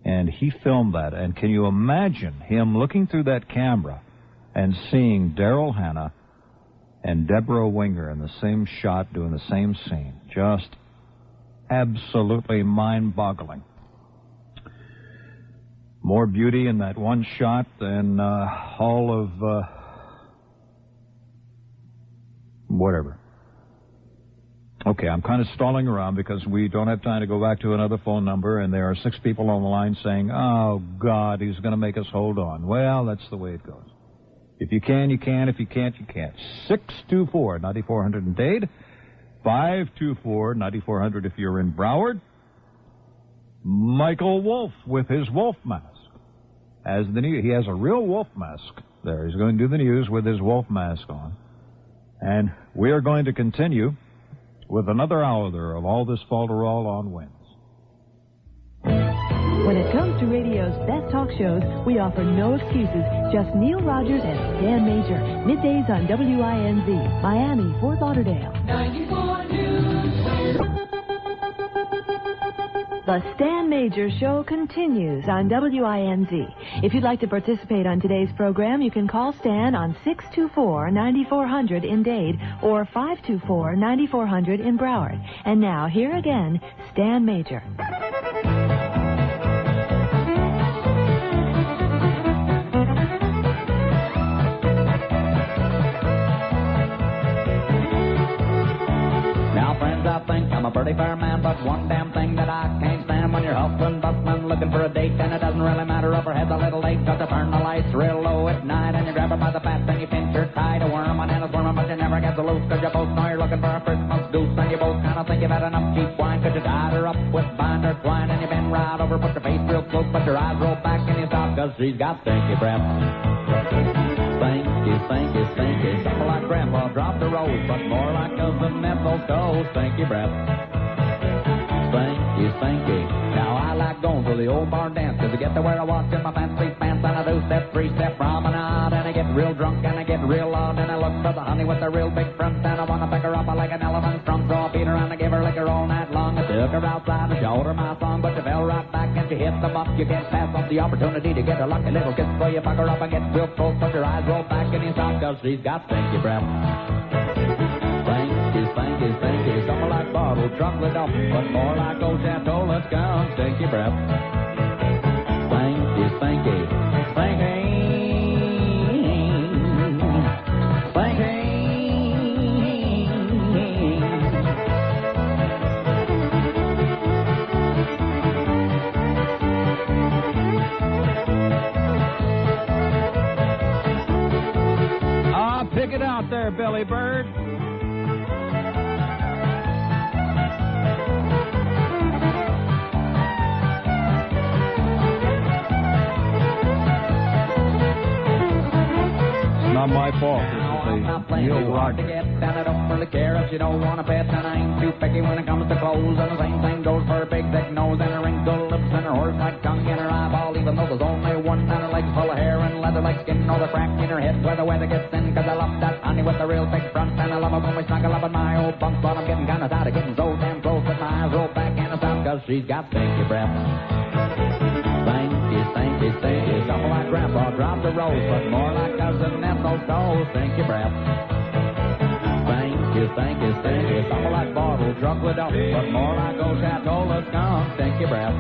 And he filmed that. And can you imagine him looking through that camera and seeing Daryl Hannah and Deborah Winger in the same shot doing the same scene? Just absolutely mind-boggling. More beauty in that one shot than all of whatever. Okay, I'm kind of stalling around because we don't have time to go back to another phone number, and there are 6 people on the line saying, oh, God, he's going to make us hold on. Well, that's the way it goes. If you can, you can. If you can't, you can't. 624-9400 in Dade. 524-9400 if you're in Broward. Michael Wolf with his wolf mask. He has a real wolf mask there. He's going to do the news with his wolf mask on. And we are going to continue with another hour there of all this falderall on winds. When it comes to radio's best talk shows, we offer no excuses, just Neil Rogers and Stan Major. Middays on WINZ, Miami, Fort Lauderdale. 94 News. The Stan Major Show continues on WINZ. If you'd like to participate on today's program, you can call Stan on 624-9400 in Dade or 524-9400 in Broward. And now, here again, Stan Major. Now, friends, I think I'm a pretty fair man, but one damn thing that I can't stand when you're hustling, bustling, looking for a date, and it doesn't really matter if her head's a little late, 'cause you turn the lights real low at night, and you grab her by the pants, and you pinch her tight, a worm on and a squirming, but you never get the loose, 'cause you both know you're looking for a Christmas goose, and you both kind of think you've had enough cheap wine, 'cause you tied her up with binder twine, and you bend right over, put your face real close, but your eyes roll back, and you stop, 'cause she's got stinky breath. Stinky, stinky, stinky, something like Grandpa dropped a rose, but more like Cousin Mistletoe. Stinky breath. Stinky, stinky. Now I like going to the old bar dance, 'cause I get to wear a watch in my fancy pants, and I do step, three-step promenade, and I get real drunk, and I get real loud, and I look for the honey with the real big front, and I want to pick her up like an elephant's trunk, so I beat her and I give her liquor all night long. I took her outside and showed her my song, but she fell right back and she hit the bump. You can't pass up the opportunity to get a lucky little kiss, so you fuck her up and get real close, but your eyes roll back and you stop, 'cause she's got stinky breath. Stinky, stinky, stinky, something like bottled chocolate up, but more like old Chateau. Let's go, stinky breath. Stinky, stinky, stinky, stinky. Pick it out there, Billy Bird. It's not my fault. This is a Neil Rogers. And I don't really care if you don't want a pet, and I ain't too picky when it comes to clothes, and the same thing goes for a big thick nose and her wrinkled lips and her horse-like tongue and her eyeball, even though there's only one, and her legs full of hair and leather like skin, or the crack in her head where the weather gets in, 'cause I love that honey with the real big front, and I love it when we snuggle up in my old bunk, but I'm getting kind of tired of getting so damn close that my eyes roll back and I stop, 'cause she's got stinky breath. Stinky, stinky, stinky, something like Grandpa dropped a rose, but more like Cousin Mistletoe. Stinky breath. Stinky, stinky, stinky, something like bottled chocolate up, but more like old Chateau. Let's go, stinky breath.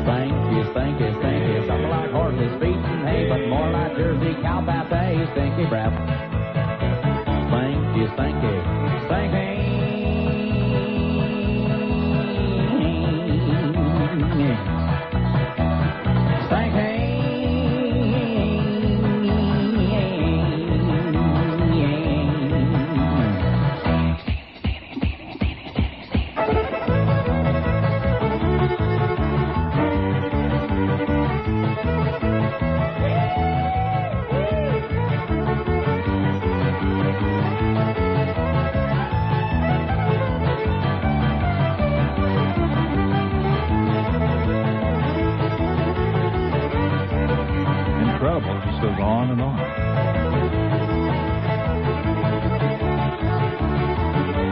Stinky, stinky, stinky, something like horses feet and hay, but more like Jersey cow pate. Stinky breath. Stinky, stinky, stinky. On and on.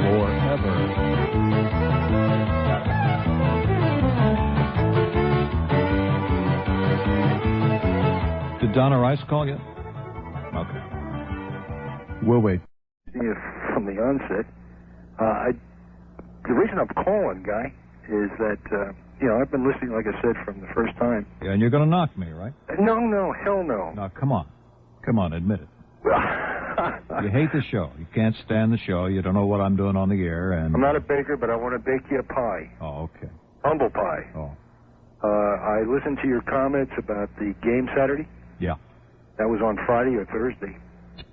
Forever. Did Donna Rice call yet? Okay. We'll wait. From the onset, the reason I'm calling, Guy, is that I've been listening, like I said, from the first time. Yeah, and you're going to knock me, right? No, hell no. Now, come on, admit it. You hate the show. You can't stand the show. You don't know what I'm doing on the air, and I'm not a baker, but I want to bake you a pie. Oh, okay. Humble pie. Oh. I listened to your comments about the game Saturday. Yeah. That was on Friday or Thursday.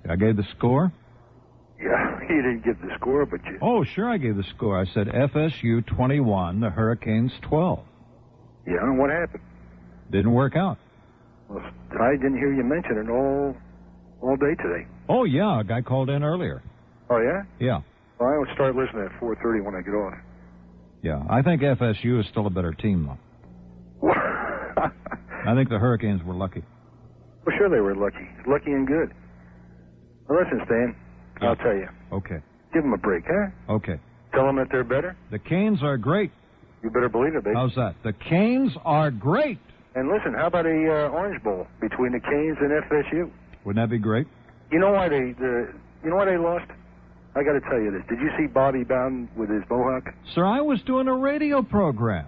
I gave the score? Yeah, you didn't give the score, but you... Oh, sure I gave the score. I said FSU 21, the Hurricanes 12. Yeah, and what happened? Didn't work out. Well, I didn't hear you mention it all day today. Oh, yeah, a guy called in earlier. Oh, yeah? Yeah. Well, I would start listening at 4:30 when I get off. Yeah, I think FSU is still a better team, though. I think the Hurricanes were lucky. Well, sure they were lucky. Lucky and good. Well, listen, Stan, I'll tell you. Okay. Give them a break, huh? Okay. Tell them that they're better? The Canes are great. You better believe it, baby. How's that? The Canes are great. And listen, how about a Orange Bowl between the Canes and FSU? Wouldn't that be great? You know why they lost? I got to tell you this. Did you see Bobby Bowden with his mohawk? Sir, I was doing a radio program.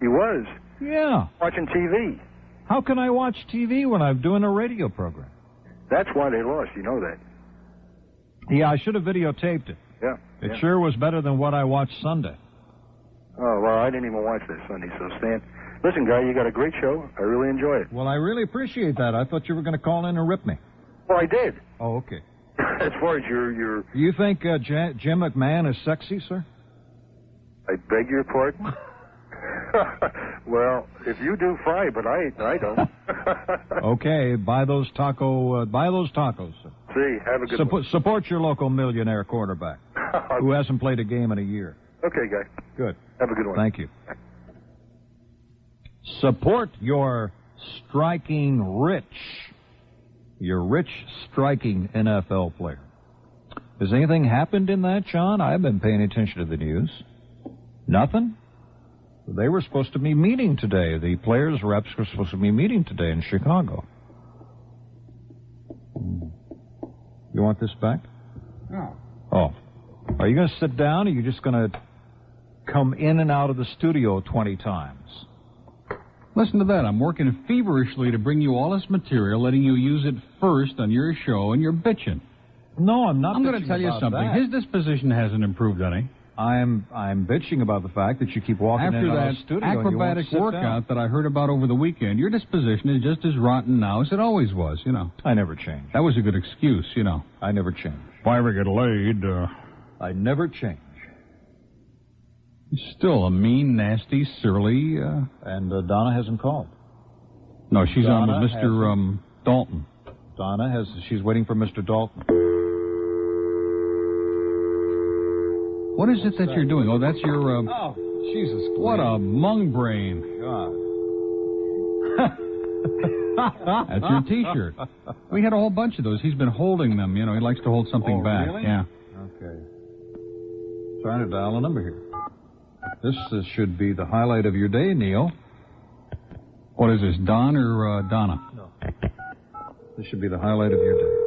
He was? Yeah. Watching TV. How can I watch TV when I'm doing a radio program? That's why they lost. You know that. Yeah, I should have videotaped it. Yeah. It sure was better than what I watched Sunday. Oh, well, I didn't even watch that Sunday, so Stan. Listen, guy, you got a great show. I really enjoy it. Well, I really appreciate that. I thought you were going to call in and rip me. Well, I did. Oh, okay. As far as your... You think Jim McMahon is sexy, sir? I beg your pardon? Well, if you do, fine, but I don't. Okay, buy those tacos, sir. See, have a good one. Support your local millionaire quarterback who hasn't played a game in a year. Okay, guy. Good. Have a good one. Thank you. Support your rich, striking NFL player. Has anything happened in that, John? I've been paying attention to the news. Nothing? They were supposed to be meeting today. The players' reps were supposed to be meeting today in Chicago. You want this back? No. Oh. Are you going to sit down, or are you just going to come in and out of the studio 20 times? Listen to that. I'm working feverishly to bring you all this material, letting you use it first on your show, and you're bitching. No, I'm not. I'm going to tell you something. That. His disposition hasn't improved any. I'm bitching about the fact that you keep walking in and out of the studio. After that acrobatic workout that I heard about over the weekend, your disposition is just as rotten now as it always was, you know. I never change. That was a good excuse, you know. I never change. If I ever get laid, I never change. He's still a mean, nasty, surly, And Donna hasn't called. No, she's on with Mr. Dalton. She's waiting for Mr. Dalton. What is it that you're doing? Oh, that's your, Oh, Jesus Christ. What a mung brain. God. That's your T-shirt. We had a whole bunch of those. He's been holding them, you know. He likes to hold something back. Really? Yeah. Okay. Trying to dial a number here. This should be the highlight of your day, Neil. What is this, Don or Donna? No. This should be the highlight of your day.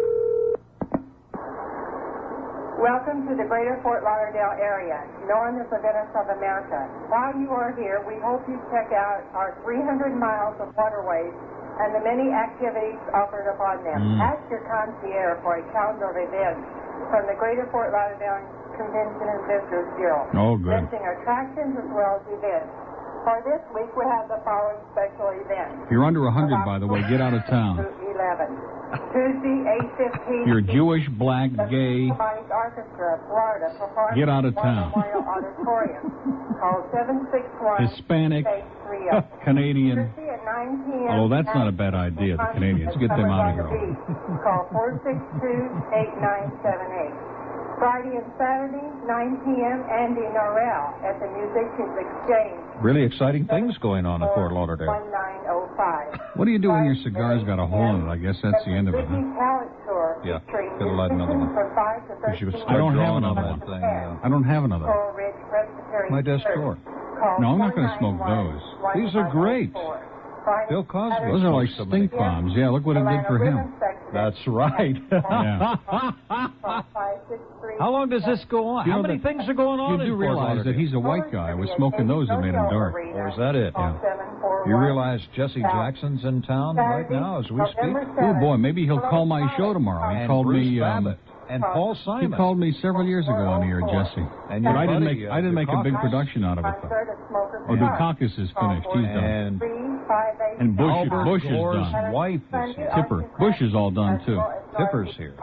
Welcome to the greater Fort Lauderdale area, known as the Venice of America. While you are here, we hope you check out our 300 miles of waterways and the many activities offered upon them. Ask your concierge for a calendar of events from the greater Fort Lauderdale Convention and Visitors Bureau. Oh, good. Listing attractions as well as events. For this week, we have the following special events. You're under 100, by the way. Get out of town. 11. Tuesday, 8:15. You're Jewish, black, gay. Orchestra, Florida, performing Get out of town. Memorial Auditorium. Call 761 Hispanic, Canadian. Thursday at 9 p.m. Oh, that's not a bad idea, the Canadians. Get them out of here. Call 462-8978. Friday and Saturday, 9 p.m., Andy Norrell at the Musicians Exchange. Really exciting things going on in Fort Lauderdale. 1905. What do you do when your cigar's got a hole in it? I guess that's the end of it, huh? Yeah, gotta light another one. I don't have another one. I don't have another one. My desk drawer. No, I'm not going to smoke those. These are great. Bill Cosby. Those are like stink bombs. Yeah, look what it did for him. That's right. Yeah. How long does this go on? How many things are going on? You do realize that he's a white guy. Was smoking those that made him dark. Or is that it? Yeah. You realize Jesse Jackson's in town right now as we speak? Oh boy, maybe he'll call my show tomorrow. He called me. And Paul Simon. He called me several years ago on the air, Jesse. And but I didn't make a big production out of it though. Oh, Dukakis is finished. He's done. And Bush is done. Wife is here. Tipper. Bush is all done too. Tipper's here.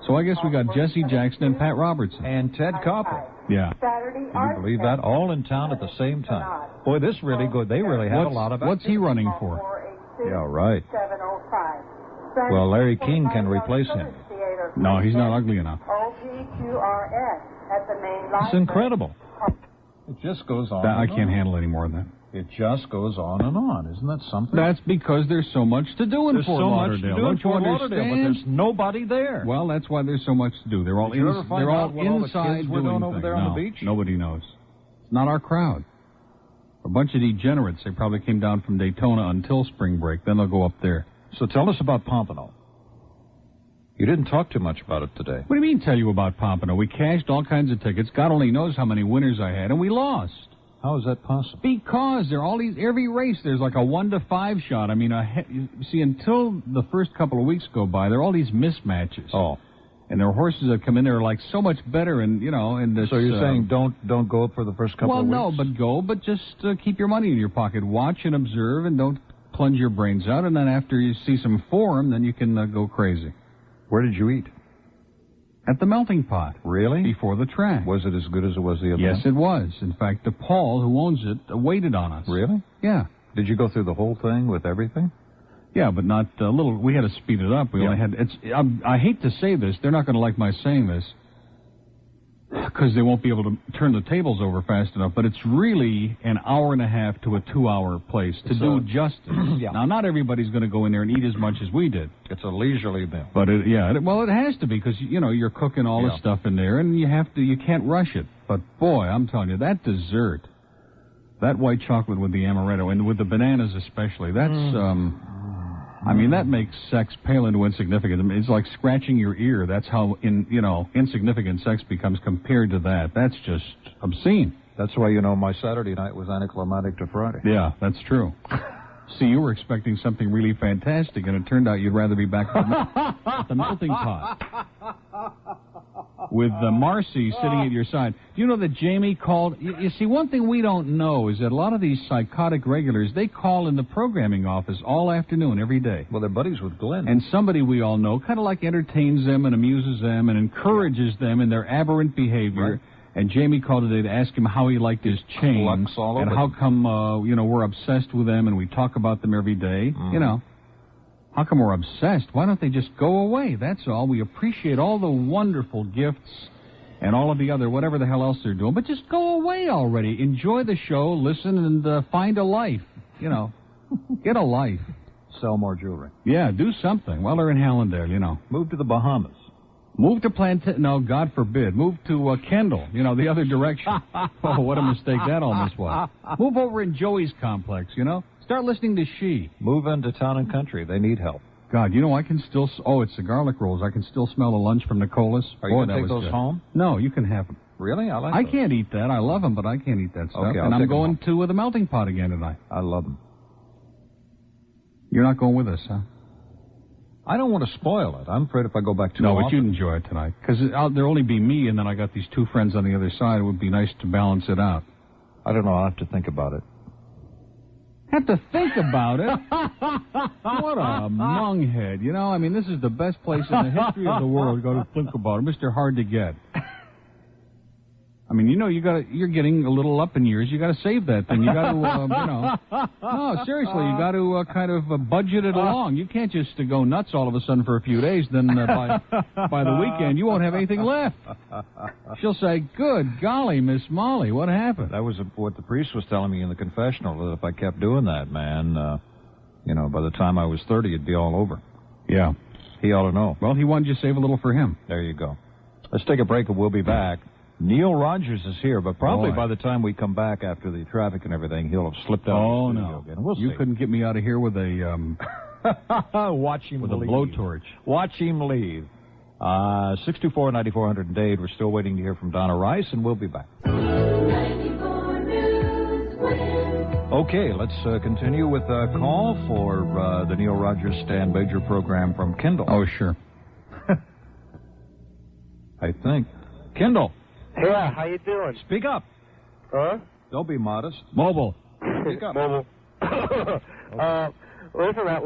So I guess we got Jesse Jackson and Pat Robertson. And Ted Koppel. Yeah. Can you believe that? All in town at the same time. Boy, this really good. They really have a lot of What's he running for? Yeah, right. Well, Larry King can replace him. No, he's not ugly enough. It's incredible. It just goes on. I can't handle any more of that. It just goes on and on. Isn't that something? That's because there's so much to do in Fort Lauderdale. Don't you understand? But there's nobody there. Well, that's why there's so much to do. They're all Did you ever find out what all the inside kids were doing over there on the beach? Nobody knows. It's not our crowd. A bunch of degenerates. They probably came down from Daytona until spring break. Then they'll go up there. So tell us about Pompano. You didn't talk too much about it today. What do you mean tell you about Pompano? We cashed all kinds of tickets. God only knows how many winners I had, and we lost. How is that possible? Because there are all these, every race there's like a 1 to 5 shot. I mean, you see, until the first couple of weeks go by, there are all these mismatches. Oh. And there are horses that come in there are like so much better, and and this. So you're saying don't go up for the first couple of weeks? Well, no, but just keep your money in your pocket. Watch and observe, and don't plunge your brains out. And then after you see some form, then you can go crazy. Where did you eat? At the Melting Pot. Really? Before the track. Was it as good as it was the other Yes, night? it was. In fact, Paul, who owns it, waited on us. Really? Yeah. Did you go through the whole thing with everything? Yeah, but not a little. We had to speed it up. We only had. I hate to say this. They're not going to like my saying this because they won't be able to turn the tables over fast enough. But it's really an hour and a half to a 2-hour place to do justice. Yeah. Now, not everybody's going to go in there and eat as much as we did. It's a leisurely meal. But it has to be because you're cooking all the stuff in there, and you can't rush it. But boy, I'm telling you, that dessert, that white chocolate with the amaretto and with the bananas especially, that's I mean, that makes sex pale into insignificance. I mean, it's like scratching your ear. That's how insignificant sex becomes compared to that. That's just obscene. That's why my Saturday night was anticlimactic to Friday. Yeah, that's true. See, you were expecting something really fantastic, and it turned out you'd rather be back at the Melting Pot with Marcy sitting at your side. Do you know that Jamie called? You see, one thing we don't know is that a lot of these psychotic regulars, they call in the programming office all afternoon, every day. Well, they're buddies with Glenn. And somebody we all know kind of like entertains them and amuses them and encourages them in their aberrant behavior. Right. And Jamie called today to ask him how he liked his chain and how come, we're obsessed with them and we talk about them every day. How come we're obsessed? Why don't they just go away? That's all. We appreciate all the wonderful gifts and all of the other whatever the hell else they're doing, but just go away already. Enjoy the show, listen, and find a life. Get a life. Sell more jewelry. Yeah, do something. Well, they're in Hallandale, Move to the Bahamas. Move to no, God forbid. Move to Kendall, the other direction. Oh, what a mistake that almost was. Move over in Joey's complex, Start listening to She. Move into Town and Country. They need help. God, I can still... it's the garlic rolls. I can still smell the lunch from Nicholas. Are you going to take those home? No, you can have them. Really? I can't eat that. I love them, but I can't eat that stuff. Okay, and I'm going to the Melting Pot again tonight. I love them. You're not going with us, huh? I don't want to spoil it. I'm afraid if I go back too often... often... No, but you'd enjoy it tonight. Because there'll only be me, and then I got these two friends on the other side. It would be nice to balance it out. I don't know. I'll have to think about it. Have to think about it? What a munghead. I mean, this is the best place in the history of the world to go to think about it. Mr. Hard to Get. I mean, you're getting a little up in years. You got to save that thing. You got to, No, seriously, you got to kind of budget it along. You can't just go nuts all of a sudden for a few days. Then by the weekend, you won't have anything left. She'll say, "Good golly, Miss Molly, what happened?" That was what the priest was telling me in the confessional. That if I kept doing that, man, by the time I was 30, it'd be all over. Yeah, he ought to know. Well, he wanted you to save a little for him. There you go. Let's take a break, and we'll be back. Neil Rogers is here, but probably by the time we come back after the traffic and everything, he'll have slipped out of the studio again. We'll see. You couldn't get me out of here with a watch him with leave. A blowtorch. Watch him leave. 624-9400 in Dade. We're still waiting to hear from Donna Rice, and we'll be back. Okay, let's continue with a call for the Neil Rogers Stan Major program from Kendall. Oh, sure. I think. Kendall. Yeah, how you doing? Speak up. Huh? Don't be modest. Mobile. Speak up. Mobile. Listen, that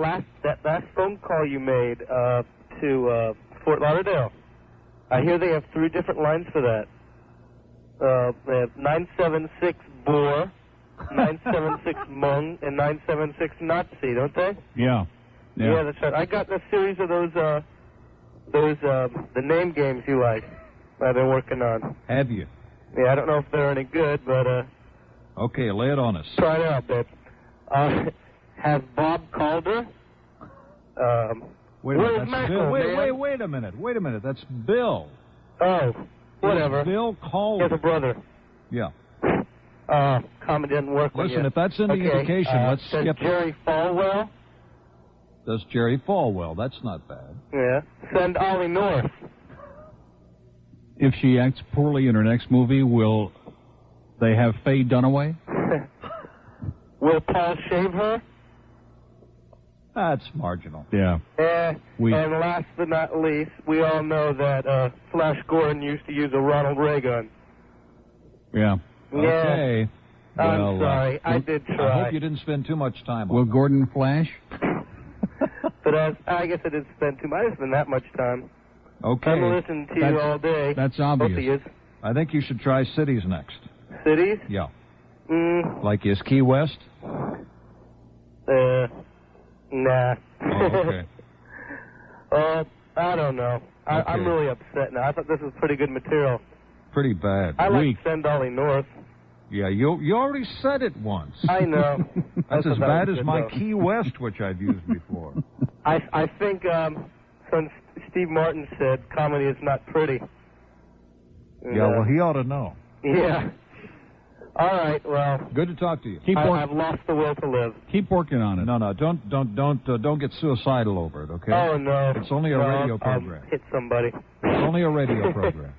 last phone call you made to Fort Lauderdale. I hear they have 3 different lines for that. They have 976 Boer, 976 Hmong, and 976 Nazi, don't they? Yeah. Yeah, that's right. I got a series of those the name games you like. I've been working on. Have you? Yeah, I don't know if they're any good, but okay, lay it on us. Try it out, babe. Have Bob Calder. Wait a minute, that's Bill. Wait a minute. That's Bill. Oh, whatever. Bill Calder. He has a brother. Yeah. Comedy didn't work with Listen, you. if that's any indication, let's does skip. Jerry Falwell? Does Jerry Falwell? That's not bad. Yeah. Send Ollie North. If she acts poorly in her next movie, will they have Faye Dunaway? Will Paul shave her? That's marginal. Yeah. And last but not least, we all know that Flash Gordon used to use a Ronald Ray gun. Yeah. Okay. I'm Well, sorry. I did I try. hope you didn't spend too much time on Will Gordon flash? But I guess I didn't spend too much. I didn't spend that much time. Okay. I'm listening to you all day. That's Both of obvious. yous. I think you should try cities next. Cities? Yeah. Mm, Like is Key West? nah. Oh, okay. I don't know. I'm Okay. really upset now. I thought this was pretty good material. Pretty bad. I like Weak. Send Ollie North. Yeah, you already said it once. I know. That's I as thought that bad was as good, my though. Key West, which I've used before. I think since Steve Martin said comedy is not pretty. Yeah, well, he ought to know. Yeah. All right. Well. Good to talk to you. I've lost the will to live. Keep working on it. No, don't get suicidal over it, okay? Oh no. It's only a No, radio I'll program. hit somebody. It's only a radio program.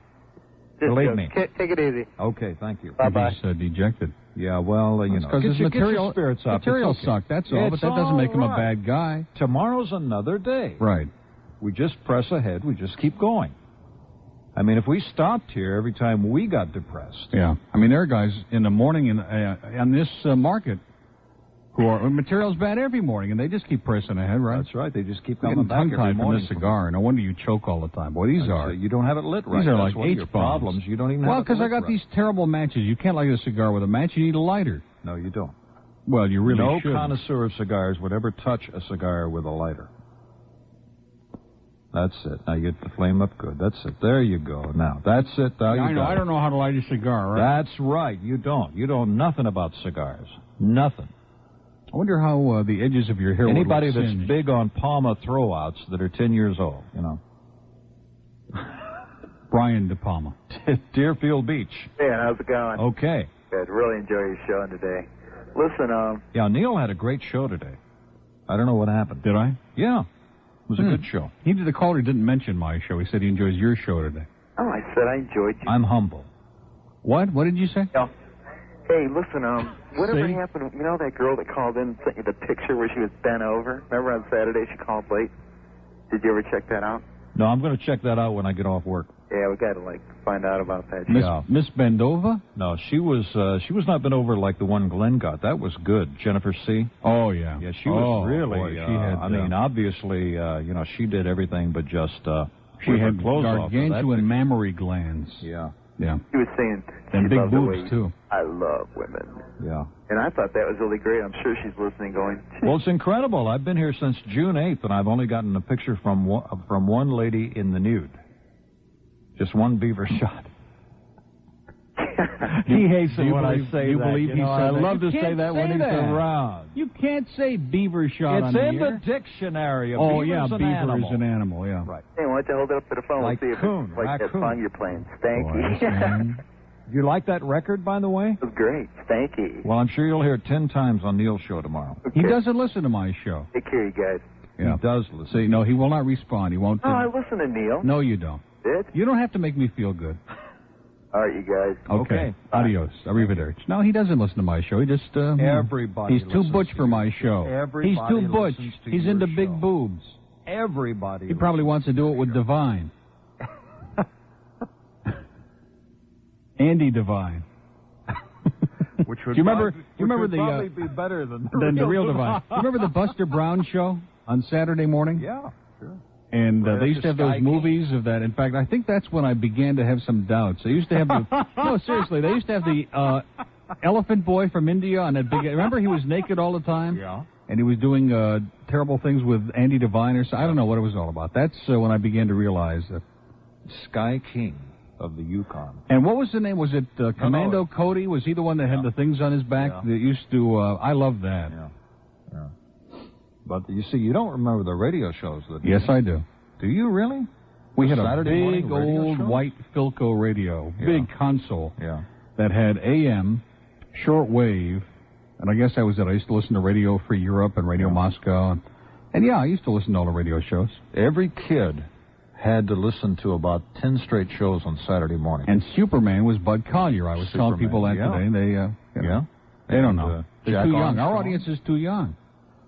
Just Believe joke. me. Take it easy. Okay, thank you. Bye-bye. He's dejected. Yeah, well, you know, Because get his your material spirits up. material It's okay. sucked. That's all. But It's that doesn't make him a all right. bad guy. Tomorrow's another day. Right. We just press ahead. We just keep going. I mean, if we stopped here every time we got depressed. Yeah. I mean, there are guys in the morning on this market who are material's bad every morning, and they just keep pressing ahead, right? That's right. They just keep I'm coming getting back every tongue-tied from morning. this cigar. No wonder you choke all the time. Boy, these are. You don't have it lit right. These are That's like one of your H-bombs. problems. You don't even Well, have it because I lit got right. these terrible matches. You can't light a cigar with a match. You need a lighter. No, you don't. Well, you really no should. connoisseur of cigars would ever touch a cigar with a lighter. That's it. Now you get the flame up good. That's it. There you go. Now, that's it. Now you I know. got I it. don't know how to light a cigar, right? That's right. You don't. You know nothing about cigars. Nothing. I wonder how the edges of your hair Anybody would that's singe. big on Palma throwouts that are 10 years old, you know. Brian De Palma. Deerfield Beach. Hey, how's it going? Okay. Good. Really enjoy your show today. Listen, Yeah, Neil had a great show today. I don't know what happened. Did I? Yeah. It was a good show. The caller didn't mention my show. He said he enjoys your show today. oh, I said I enjoyed you. I'm humble. What? What did you say? Yeah. Hey, listen, whatever See? happened, you know that girl that called in and sent you the picture where she was bent over? Remember on Saturday she called late? Did you ever check that out? No, I'm going to check that out when I get off work. Yeah, we got to, find out about that. Miss Bendova? No, she was not been over like the one Glenn got. That was good. Jennifer C. Oh, yeah. Yeah, she was really, boy, she had, I mean, obviously, she did everything but just, she rip her had clothes off. gargantuan mammary glands. Yeah. Yeah. She was saying And she big loved the boobs, way too. I love women. Yeah. And I thought that was really great. I'm sure she's listening going, Well, it's incredible. I've been here since June 8th, and I've only gotten a picture from one lady in the nude. Just one beaver shot. He hates it when I Do say you that, believe you he know, said I that? love You to say can't that when he's around. You can't say beaver shot on It's the in air. the dictionary. A Oh, beaver's yeah, an beaver animal. is an animal, yeah. Right. hey, why don't you hold it up to the phone? Like Let's see if coon, it's like that raccoon. song you're playing, Boy, Stanky. this man. You like that record, by the way? It was great, Stanky. Well, I'm sure you'll hear it 10 times on Neil's show tomorrow. He doesn't listen to my show. Take care, you guys. Yeah. He does listen. See, no, he will not respond. He won't. Oh, I listen to Neil. No, you don't. Did? You don't have to make me feel good. All right, you guys. Okay. Adios. Arrivederci. No, he doesn't listen to my show. He just, Everybody he's too listens butch to for you. my show. Everybody He's too butch. listens to He's your into show. big boobs. Everybody. He probably wants to do it with Divine. Andy Divine. Which would Do you remember? probably, Do you remember which would the probably be better than the real Divine? Do you remember the Buster Brown show on Saturday morning? Yeah, sure. And Right they used to after have those Sky King. movies of that. In fact, I think that's when I began to have some doubts. They used to have the no, seriously. They used to have the elephant boy from India on that big. Remember, he was naked all the time. Yeah. And he was doing terrible things with Andy Devine or something. I don't know what it was all about. That's when I began to realize that. Sky King of the Yukon. And what was the name? Was it Commando No. Cody? Was he the one that had the things on his back Yeah. that used to? I love that. Yeah. Yeah. But you see, you don't remember the radio shows that. Yes, I do. Do you really? We had Saturday a morning big radio old show? white Philco radio, Yeah. big console Yeah. that had AM, shortwave, and I guess that was it. I used to listen to Radio Free Europe and Radio Moscow, and yeah, I used to listen to all the radio shows. Every kid had to listen to about 10 straight shows on Saturday morning. And Superman was Bud Collier. I was telling people that today. They don't know. They're too young. Our audience is too young.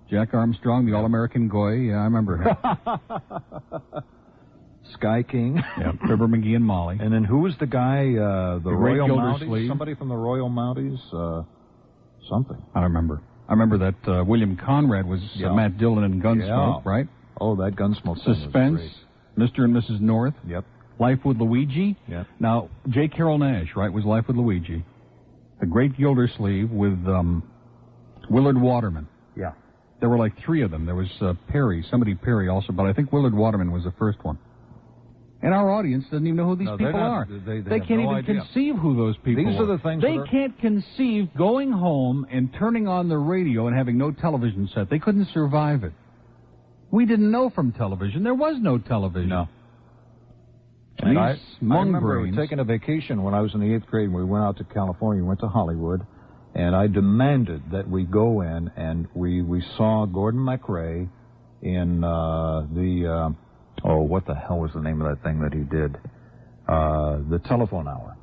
Jack Armstrong, the All-American Goy. Yeah, I remember him. Sky King. Yeah, Fibber McGee and Molly. And then who was the guy, the Royal Mounties? Gildersleeve. Somebody from the Royal Mounties? Something. I remember. I remember that William Conrad was Matt Dillon in Gunsmoke, right? Oh, that Gunsmoke. Suspense, Mr. and Mrs. North. Yep. Life with Luigi. Yep. Now, J. Carroll Nash, right, was Life with Luigi. The Great Gildersleeve with Willard Waterman. Yeah. There were like 3 of them. There was Perry also, but I think Willard Waterman was the first one. And our audience doesn't even know who these people are. They can't even conceive who those people are. These are the things they can't conceive going home and turning on the radio and having no television set. They couldn't survive it. We didn't know from television. There was no television. No. And I remember taking a vacation when I was in the 8th grade, and we went out to California. We went to Hollywood, and I demanded that we go in, and we saw Gordon MacRae in what the hell was the name of that thing that he did? The Telephone Hour.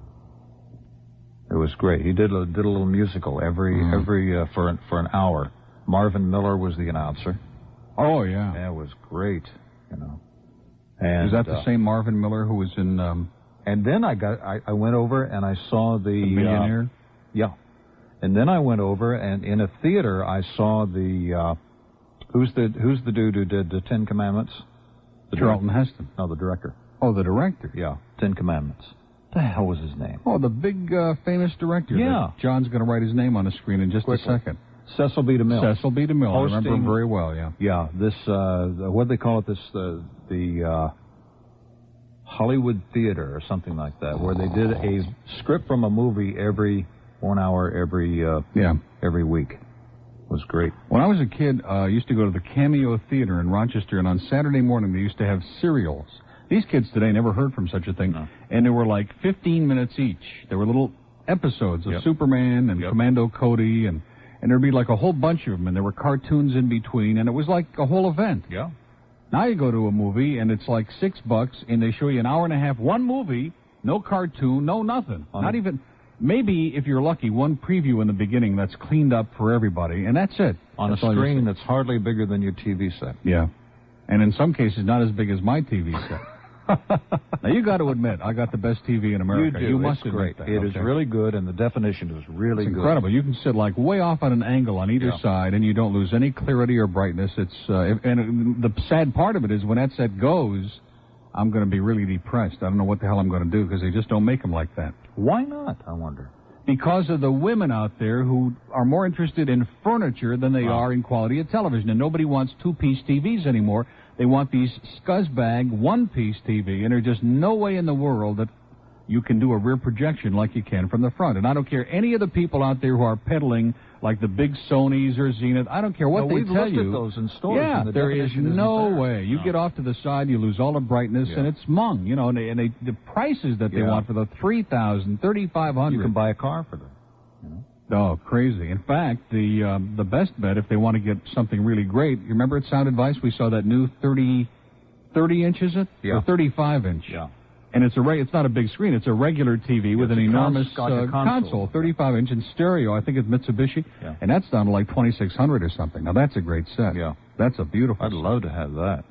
It was great. He did a little musical for an hour. Marvin Miller was the announcer. Oh yeah, that was great. And is that the same Marvin Miller who was in? And then I went over and I saw the Millionaire. Yeah, and then I went over and in a theater I saw the who's the dude who did the 10 Commandments? Charlton Heston. No, the director. Oh, the director. Yeah, 10 Commandments. What the hell was his name? Oh, the big famous director. Yeah. John's going to write his name on the screen in just a second. Cecil B. DeMille. Cecil B. DeMille. I remember him very well, yeah. Yeah, this, what do they call it, the Hollywood Theater or something like that, where they did a script from a movie every 1 hour every week. It was great. When I was a kid, I used to go to the Cameo Theater in Rochester, and on Saturday morning they used to have serials. These kids today never heard from such a thing, and they were like 15 minutes each. There were little episodes of Superman and Commando Cody, and there'd be like a whole bunch of them, and there were cartoons in between, and it was like a whole event. Yeah. Now you go to a movie, and it's like $6, and they show you an hour and a half, one movie, no cartoon, no nothing. Not even, maybe, if you're lucky, one preview in the beginning that's cleaned up for everybody, and that's it. On a screen that's hardly bigger than your TV set. Yeah. And in some cases, not as big as my TV set. Now, you got to admit, I got the best TV in America. You do. You must it's admit great. that. It is really good, and the definition is really it's good. Incredible. You can sit like way off on an angle on either side, and you don't lose any clarity or brightness. It's and the sad part of it is when that set goes, I'm going to be really depressed. I don't know what the hell I'm going to do because they just don't make them like that. Why not, I wonder? Because of the women out there who are more interested in furniture than they are in quality of television, and nobody wants 2-piece TVs anymore. They want these scuzzbag 1-piece TV, and there's just no way in the world that you can do a rear projection like you can from the front. And I don't care any of the people out there who are peddling like the big Sonys or Zenith. I don't care what they tell you. We've looked at those in stores. Yeah, and the there is no there. way. You get off to the side, you lose all the brightness, and it's mung. You know, and the prices that they want for the $3,000, $3,500. You can buy a car for them. Oh, crazy. In fact, the best bet, if they want to get something really great, you remember at Sound Advice we saw that new 30 inch, is it? Yeah. Or 35 inch. Yeah. And it's not a big screen. It's a regular TV with an enormous console, 35 inch in stereo. I think it's Mitsubishi. Yeah. And that's down to like 2,600 or something. Now, that's a great set. Yeah. That's a beautiful I'd love to have that.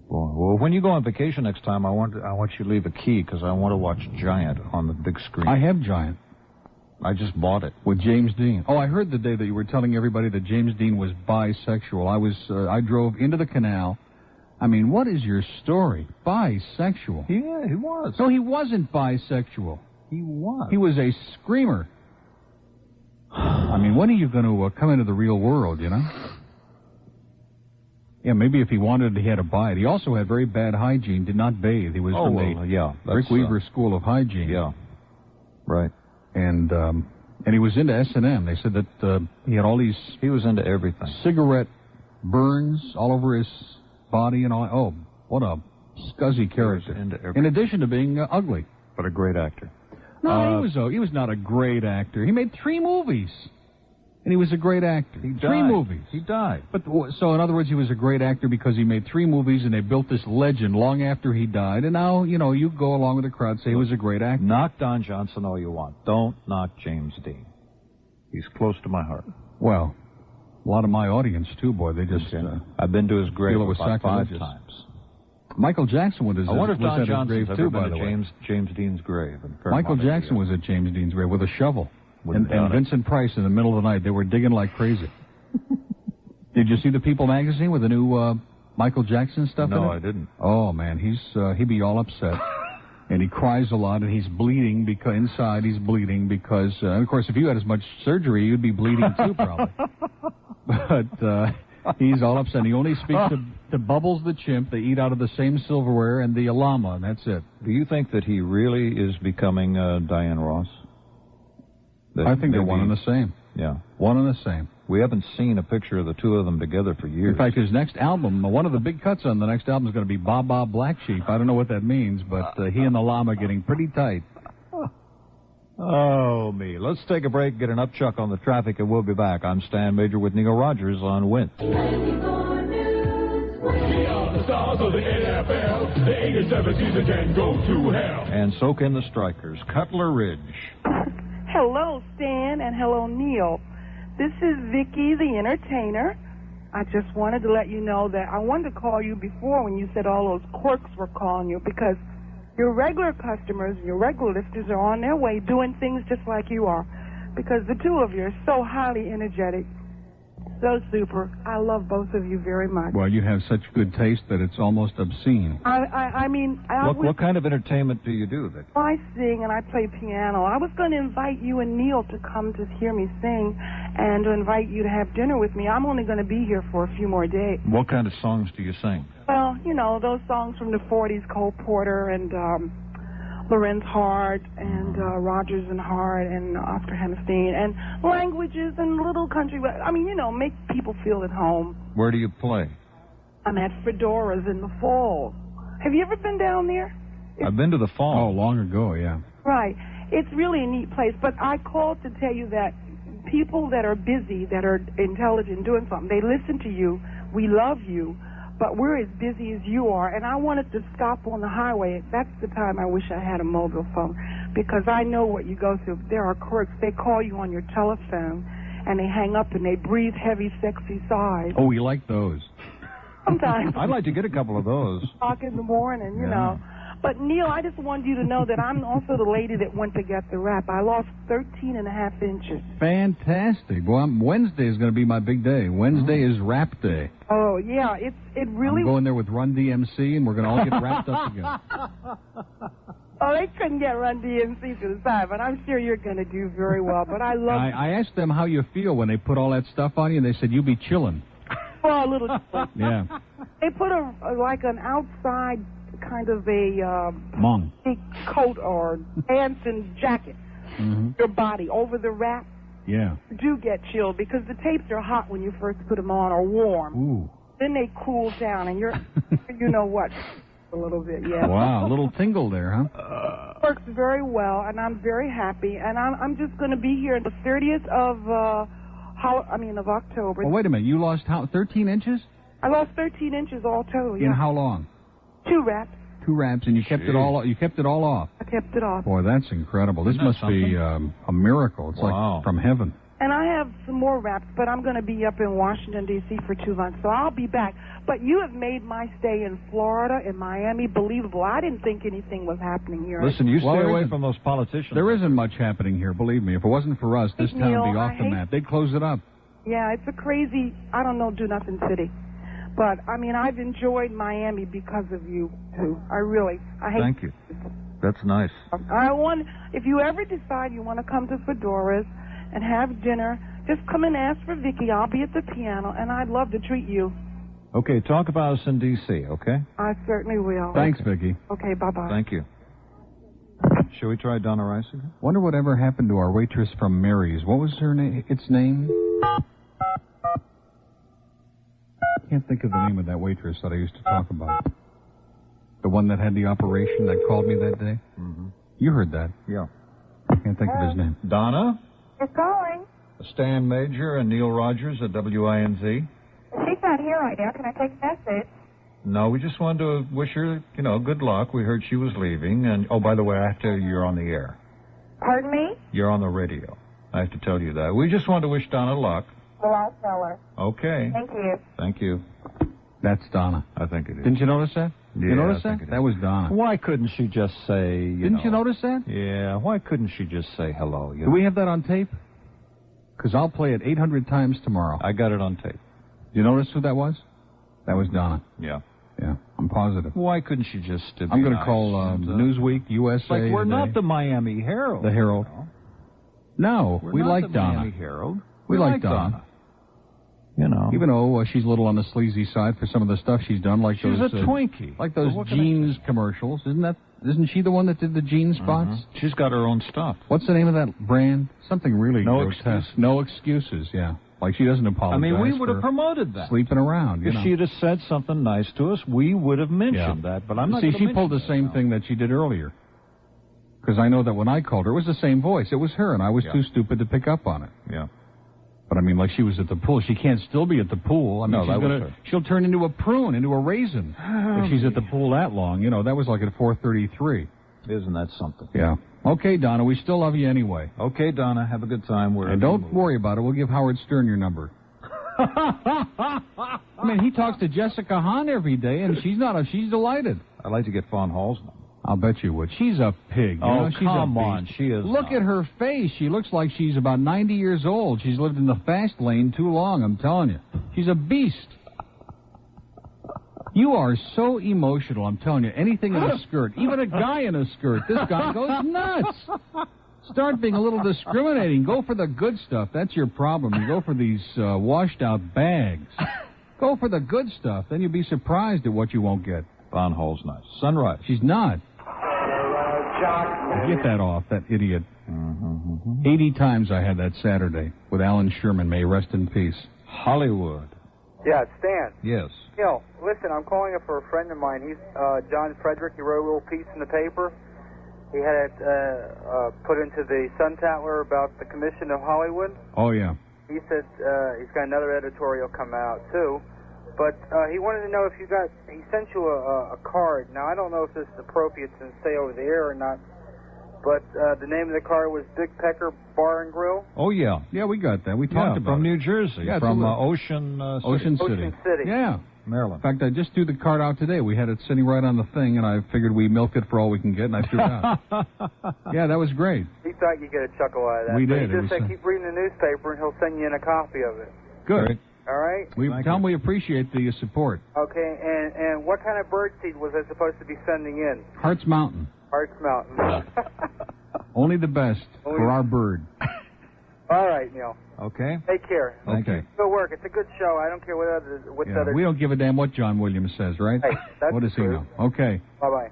Well, when you go on vacation next time, I want you to leave a key because I want to watch Giant on the big screen. I have Giant. I just bought it. With James Dean. Oh, I heard the day that you were telling everybody that James Dean was bisexual. I drove into the canal. I mean, what is your story? Bisexual. Yeah, he was. No, he wasn't bisexual. He was. He was a screamer. I mean, when are you going to come into the real world, you know? Yeah, maybe if he wanted, he had to buy it. He also had very bad hygiene, did not bathe. He was from the Rick Weaver School of Hygiene. Yeah, right. And he was into S&M. They said that he had all these... He was into everything. Cigarette burns all over his body and all. Oh, what a scuzzy character. Into everything. In addition to being ugly. But a great actor. No, he was not a great actor. He made 3 movies. And he was a great actor. He died. 3 movies. He died. But so, in other words, he was a great actor because he made 3 movies, and they built this legend long after he died. And now, you go along with the crowd, say he was a great actor. Knock Don Johnson all you want. Don't knock James Dean. He's close to my heart. Well, a lot of my audience, too, boy. They just... I've been to his grave feel it was about 5 sacrilegious. times. Michael Jackson was I wonder if Don at his Johnson's grave, ever too, been by the to way. James Dean's grave. In Michael Fairmont, Jackson was at James Dean's grave with a shovel. Wouldn't And doubt it. Vincent Price in the middle of the night. They were digging like crazy. Did you see the People magazine with the new Michael Jackson stuff in it? No, I didn't. Oh, man, he'd be all upset. And he cries a lot, and he's bleeding because inside he's bleeding because, and of course, if you had as much surgery, you'd be bleeding too, probably. But he's all upset. He only speaks to Bubbles the chimp. They eat out of the same silverware, and the llama, and that's it. Do you think that he really is becoming Diane Ross? I think they're one and the same. Yeah. One and the same. We haven't seen a picture of the two of them together for years. In fact, his next album, one of the big cuts on the next album is going to be Ba Ba Black Sheep. I don't know what that means, but he and the llama getting pretty tight. Oh, me. Let's take a break, get an upchuck on the traffic, and we'll be back. I'm Stan Major with Neil Rogers on Wint. We are the stars of the NFL. The 87 season can go to hell. And so can the Strikers. Cutler Ridge. Hello, Stan, and hello, Neil. This is Vicky, the entertainer. I just wanted to let you know that I wanted to call you before when you said all those quirks were calling you because your regular customers, your regular listeners are on their way doing things just like you are because the two of you are so highly energetic, so super. I love both of you very much. Well, you have such good taste that it's almost obscene. I mean... What kind of entertainment do you do, Vic? I sing and I play piano. I was going to invite you and Neil to come to hear me sing and to invite you to have dinner with me. I'm only going to be here for a few more days. What kind of songs do you sing? Well, those songs from the 40s, Cole Porter and Lorenz Hart and Rogers and Hart and Oscar Hammerstein and languages and little country. I mean, make people feel at home. Where do you play? I'm at Fedora's in the fall. Have you ever been down there? I've been to the fall. Oh, long ago, yeah. Right. It's really a neat place. But I called to tell you that people that are busy, that are intelligent, doing something, they listen to you. We love you. But we're as busy as you are, and I wanted to stop on the highway. That's the time I wish I had a mobile phone, because I know what you go through. There are quirks. They call you on your telephone, and they hang up, and they breathe heavy, sexy sighs. Oh, we like those. Sometimes. I'd like to get a couple of those. Talk in the morning, you know. But, Neil, I just wanted you to know that I'm also the lady that went to get the rap. I lost 13.5 inches. Fantastic. Well, Wednesday is going to be my big day. Wednesday is rap day. Oh, yeah. It really... I'm going there with Run DMC, and we're going to all get wrapped up again. Oh, they couldn't get Run DMC to the side, but I'm sure you're going to do very well. But I love... I asked them how you feel when they put all that stuff on you, and they said, you be chilling. Oh, a little... Yeah. They put like an outside kind of a Mung. big coat or pants and jacket. Your body over the wrap. Yeah. You do get chilled because the tapes are hot when you first put them on or warm. Ooh. Then they cool down and you're, you know what, a little bit, yeah. Wow, a little tingle there, huh? Works very well, and I'm very happy. And I'm just going to be here the 30th of October. Well, wait a minute. You lost 13 inches? I lost 13 inches all total. In how long? 2 wraps. 2 wraps, and you kept it all. You kept it all off. I kept it off. Boy, that's incredible. This must be a miracle. It's like from heaven. And I have some more wraps, but I'm going to be up in Washington, D.C. for 2 months, so I'll be back. But you have made my stay in Florida and Miami believable. I didn't think anything was happening here. Listen, you stay away from those politicians. There isn't much happening here, believe me. If it wasn't for us, this town would be off the map. They'd close it up. Yeah, it's a crazy, do-nothing city. But, I mean, I've enjoyed Miami because of you, too. I hate... Thank you. That's nice. If you ever decide you want to come to Fedora's and have dinner, just come and ask for Vicky. I'll be at the piano, and I'd love to treat you. Okay, talk about us in D.C., okay? I certainly will. Thanks, Vicky. Okay, bye-bye. Thank you. Shall we try Donna Rice again? Wonder what happened to our waitress from Mary's. What was her name? Its name? Can't think of the name of that waitress that I used to talk about. The one that had the operation that called me that day? Mm-hmm. You heard that? Yeah. I can't think of his name. Donna? Who's calling? Stan Major and Neil Rogers at WINZ. She's not here right now. Can I take a message? No, we just wanted to wish her, good luck. We heard she was leaving. And, oh, by the way, I have to tell you, you're on the air. Pardon me? You're on the radio. I have to tell you that. We just wanted to wish Donna luck. Well, I'll tell her. Okay. Thank you. Thank you. That's Donna. I think it is. Didn't you notice that? Yeah, you notice I think that? it That was Donna. Why couldn't she just say, Didn't you notice that? Yeah, why couldn't she just say hello? Do we have that on tape? Because I'll play it 800 times tomorrow. I got it on tape. You notice who that was? That was Donna. Yeah. Yeah, I'm positive. Why couldn't she just I'm going to call Newsweek, USA. Like, we're Today. not the Miami Herald. The Herald. No, We're we not like the Donna. Miami Herald. We like Donna. Even though she's a little on the sleazy side for some of the stuff she's done, like she's those a Twinkie, like those jeans commercials. Isn't she the one that did the jean spots? Mm-hmm. She's got her own stuff. What's the name of that brand? Something really No grotesque. Excuses. No Excuses. Yeah, like she doesn't apologize. I mean, we would have for promoted that. Sleeping around. If she'd have said something nice to us, we would have mentioned that. But I'm not. See, gonna she pulled the mention same thing that she did earlier. Because I know that when I called her, it was the same voice. It was her, and I was too stupid to pick up on it. Yeah. But I mean, like she was at the pool. She can't still be at the pool. I mean, No, she'll turn into a prune, into a raisin, if she's at the pool that long. That was like at 4:33. Isn't that something? Yeah. Okay, Donna, we still love you anyway. Okay, Donna, have a good time. And don't worry about it. We'll give Howard Stern your number. I mean, he talks to Jessica Hahn every day, and she's delighted. I'd like to get Fawn Hall's number. I'll bet you would. She's a pig. She's come a on. She is. Look at her face. She looks like she's about 90 years old. She's lived in the fast lane too long, I'm telling you. She's a beast. You are so emotional, I'm telling you. Anything in a skirt, even a guy in a skirt, this guy goes nuts. Start being a little discriminating. Go for the good stuff. That's your problem. You go for these washed-out bags. Go for the good stuff. Then you'll be surprised at what you won't get. Fawn Hall's nice. Sunrise. She's not. Get that off, that idiot. 80 times I had that Saturday with Alan Sherman. May he rest in peace. Hollywood. Yeah, it's Stan. Yes. Listen, I'm calling up for a friend of mine. He's John Frederick. He wrote a little piece in the paper. He had it put into the Sun Tatler about the Commission of Hollywood. Oh, yeah. He said he's got another editorial come out, too. But he wanted to know if he sent you a card. Now, I don't know if this is appropriate to say over the air or not, but the name of the card was Big Pecker Bar and Grill. Oh, yeah. Yeah, we got that. We talked about from it. New Jersey. Yeah, from Ocean City. Ocean City. Yeah. Maryland. In fact, I just threw the card out today. We had it sitting right on the thing, and I figured we milk it for all we can get, and I threw it out. Yeah, that was great. He thought you'd get a chuckle out of that. We but did. He just said keep reading the newspaper, and he'll send you in a copy of it. Good. All right? We tell him we appreciate the support. Okay, and what kind of bird seed was I supposed to be sending in? Hearts Mountain. Hearts Mountain. Only the best for our bird. All right, Neil. Okay. Take care. Okay. Good work. It's a good show. I don't care what other... We don't give a damn what John Williams says, right? Hey, that's what does he know? Okay. Bye-bye.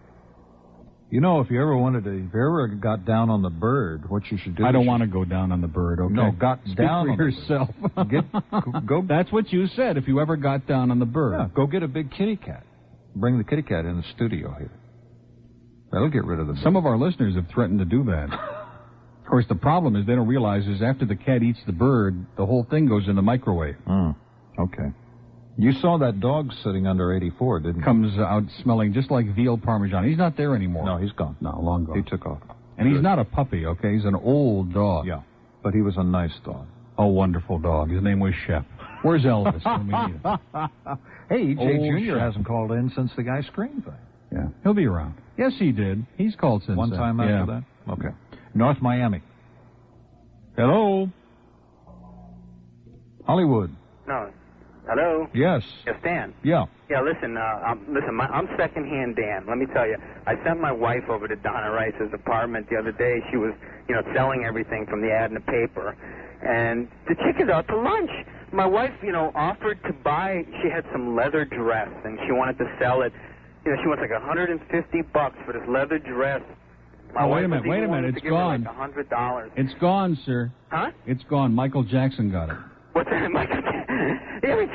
If you ever got down on the bird, what you should do... I don't want to go down on the bird, okay? No, got Speak down for on yourself. Go. That's what you said, if you ever got down on the bird. Yeah, go get a big kitty cat. Bring the kitty cat in the studio here. That'll get rid of the bird. Some of our listeners have threatened to do that. Of course, the problem is they don't realize is after the cat eats the bird, the whole thing goes in the microwave. Okay. You saw that dog sitting under 84, didn't you? Comes out smelling just like veal parmesan. He's not there anymore. No, he's gone. No, long gone. He took off. And he's not a puppy, okay? He's an old dog. Yeah, but he was a nice dog. Oh, wonderful dog. His name was Shep. Where's Elvis when we need him? Hey, Jay Jr. Shep. hasn't called in since the guy screamed thing. Yeah, he'll be around. Yes, he did. He's called since One time then. after that? Okay. North Miami. Hello? Hollywood. No. Hello? Yes. Yes, Dan. Yeah. Yeah, listen, I'm secondhand Dan. Let me tell you, I sent my wife over to Donna Rice's apartment the other day. She was, selling everything from the ad in the paper. And the chick is out to lunch. My wife, offered to buy, she had some leather dress, and she wanted to sell it. She wants like $150 for this leather dress. Wait a minute, it's gone. Like $100. It's gone, sir. Huh? It's gone. Michael Jackson got it. What's that, Michael Jackson? Yeah, I mean,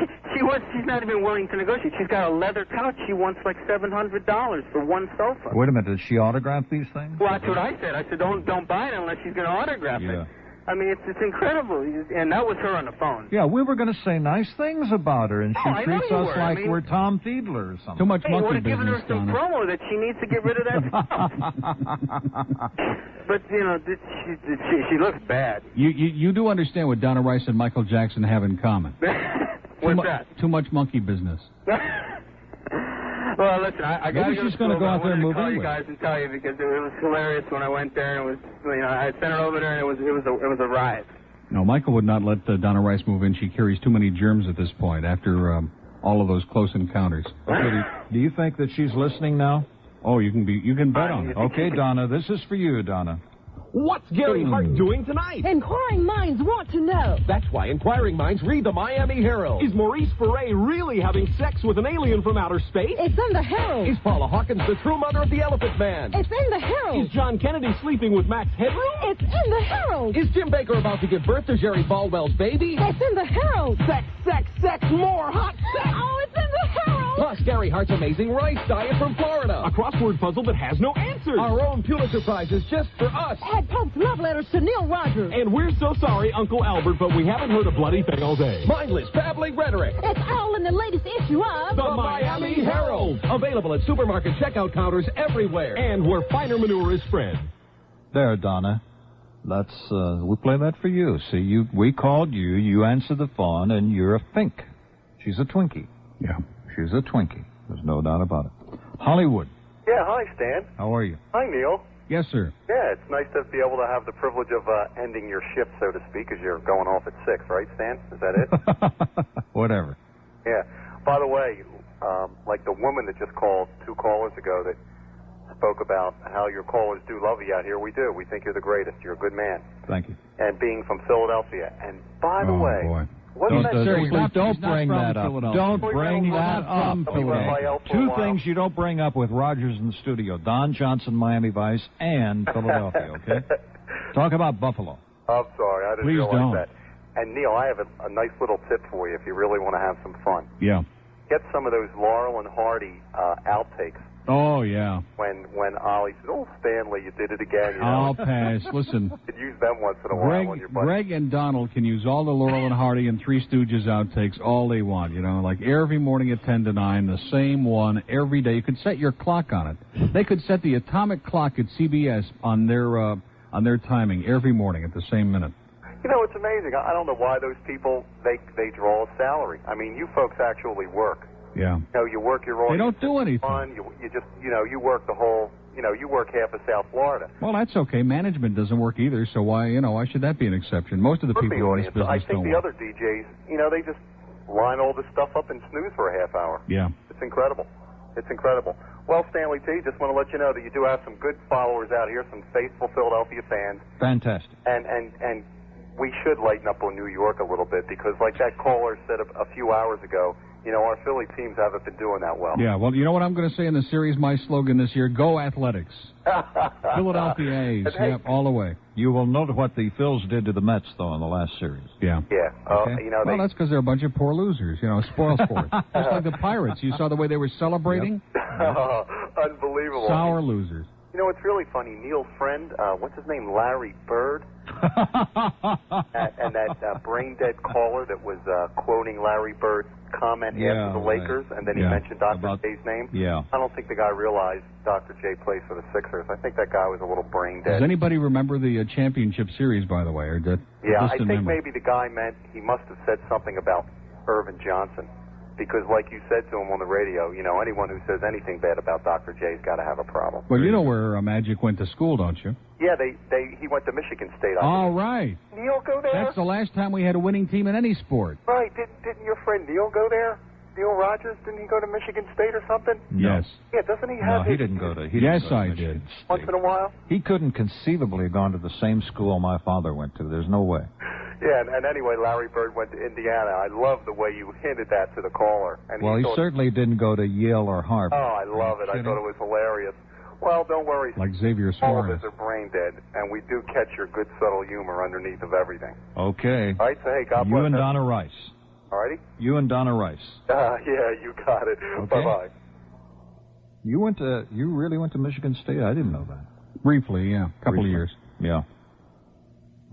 she's not even willing to negotiate. She's got a leather couch. She wants like $700 for one sofa. Wait a minute, does she autograph these things? Well, that's what I said. I said, don't buy it unless she's going to autograph it. I mean, it's incredible. And that was her on the phone. Yeah, we were going to say nice things about her, and she I know treats you us were. like I mean, we're Tom Fiedler or something. Too much Hey, monkey would have given her business, some Donna. promo that she needs to get rid of that stuff. But, you know, she looks bad. You do understand what Donna Rice and Michael Jackson have in common. What's that? Too much monkey business. Well, listen, I got to Maybe she's going to go out there and move call in you with. guys and tell you because it was hilarious when I went there and it was, you know, I sent her over there and it was a riot. No, Michael would not let Donna Rice move in. She carries too many germs at this point after all of those close encounters. Okay, do you think that she's listening now? Oh, you can bet on it. Okay, Donna, this is for you, Donna. What's Gary Hart doing tonight? Inquiring minds want to know. That's why inquiring minds read the Miami Herald. Is Maurice Ferre really having sex with an alien from outer space? It's in the Herald. Is Paula Hawkins the true mother of the Elephant Man? It's in the Herald. Is John Kennedy sleeping with Max Headroom? It's in the Herald. Is Jim Baker about to give birth to Jerry Falwell's baby? It's in the Herald. Sex, sex, sex, more hot sex! Oh, it's in the Herald. Plus, Gary Hart's amazing rice diet from Florida. A crossword puzzle that has no answers. Our own Pulitzer Prizes just for us. Ed Pope's love letters to Neil Rogers. And we're so sorry, Uncle Albert, but we haven't heard a bloody thing all day. Mindless, babbling rhetoric. It's all in the latest issue of The Miami Herald. Available at supermarket checkout counters everywhere. And where finer manure is spread. There, Donna. Let's, we play that for you. See, we called you, you answered the phone, and you're a fink. She's a Twinkie. Yeah. She's a Twinkie. There's no doubt about it. Hollywood. Yeah, hi, Stan. How are you? Hi, Neil. Yes, sir. Yeah, it's nice to be able to have the privilege of ending your shift, so to speak, because you're going off at 6, right, Stan? Is that it? Whatever. Yeah. By the way, like the woman that just called 2 callers ago that spoke about how your callers do love you out here, we do. We think you're the greatest. You're a good man. Thank you. And being from Philadelphia. And by the way, boy. wasn't that Don't bring that up. Don't bring that up. Two things you don't bring up with Rogers in the studio: Don Johnson, Miami Vice, and Philadelphia. Okay. Talk about Buffalo. I'm sorry, I didn't Please realize don't. that. And Neil, I have a nice little tip for you if you really want to have some fun. Yeah. Get some of those Laurel and Hardy outtakes. Oh, yeah. When Ollie said, "Oh, Stanley, you did it again." You know? I'll pass. Listen. You could use them once in a while when you're Greg and Donald can use all the Laurel and Hardy and Three Stooges outtakes all they want. You know, like every morning at 10 to 9, the same one every day. You could set your clock on it. They could set the atomic clock at CBS on their timing every morning at the same minute. You know, it's amazing. I don't know why those people they draw a salary. I mean, you folks actually work. Yeah. You know, you work your own. They don't do anything. Fun. You just, you work the whole. You work half of South Florida. Well, that's okay. Management doesn't work either, so why should that be an exception? Most of the people in this business I think don't the work. other DJs, they just line all this stuff up and snooze for a half hour. Yeah. It's incredible. It's incredible. Well, Stanley T, just want to let you know that you do have some good followers out here, some faithful Philadelphia fans. Fantastic. And we should lighten up on New York a little bit because, like that caller said a few hours ago, our Philly teams haven't been doing that well. Yeah, well, you know what I'm going to say in the series? My slogan this year, go Athletics. Philadelphia A's, yep, all the way. You will note what the Phils did to the Mets, though, in the last series. Yeah. Yeah. Okay. Well, that's because they're a bunch of poor losers, spoil sport. Just like the Pirates. You saw the way they were celebrating? Yep. Unbelievable. Sour losers. It's really funny. Neil's friend, what's his name, Larry Bird, and that brain-dead caller that was quoting Larry Bird's comment after the Lakers, and then he mentioned Dr. J's name. Yeah. I don't think the guy realized Dr. J plays for the Sixers. I think that guy was a little brain-dead. Does anybody remember the championship series, by the way? Or I think maybe the guy meant he must have said something about Irvin Johnson. Because, like you said to him on the radio, anyone who says anything bad about Dr. J's got to have a problem. Well, you know where Magic went to school, don't you? Yeah, he went to Michigan State. All right. Neil go there? That's the last time we had a winning team in any sport. Right. Didn't your friend Neil go there? Neil Rogers, didn't he go to Michigan State or something? Yes. Yeah, doesn't he have he didn't go to. Yes, I did. Once in a while? He couldn't conceivably have gone to the same school my father went to. There's no way. Yeah, and anyway, Larry Bird went to Indiana. I love the way you hinted that to the caller. And he certainly didn't go to Yale or Harvard. Oh, I love it. I thought it was hilarious. Well, don't worry. Like Xavier All of Suarez. us are brain dead, and we do catch your good, subtle humor underneath of everything. Okay. All right, so hey, God bless You and us. Donna Rice. All righty. You and Donna Rice. Yeah, you got it. Okay. Bye-bye. You really went to Michigan State? I didn't know that. Briefly, yeah. A couple of years. Yeah.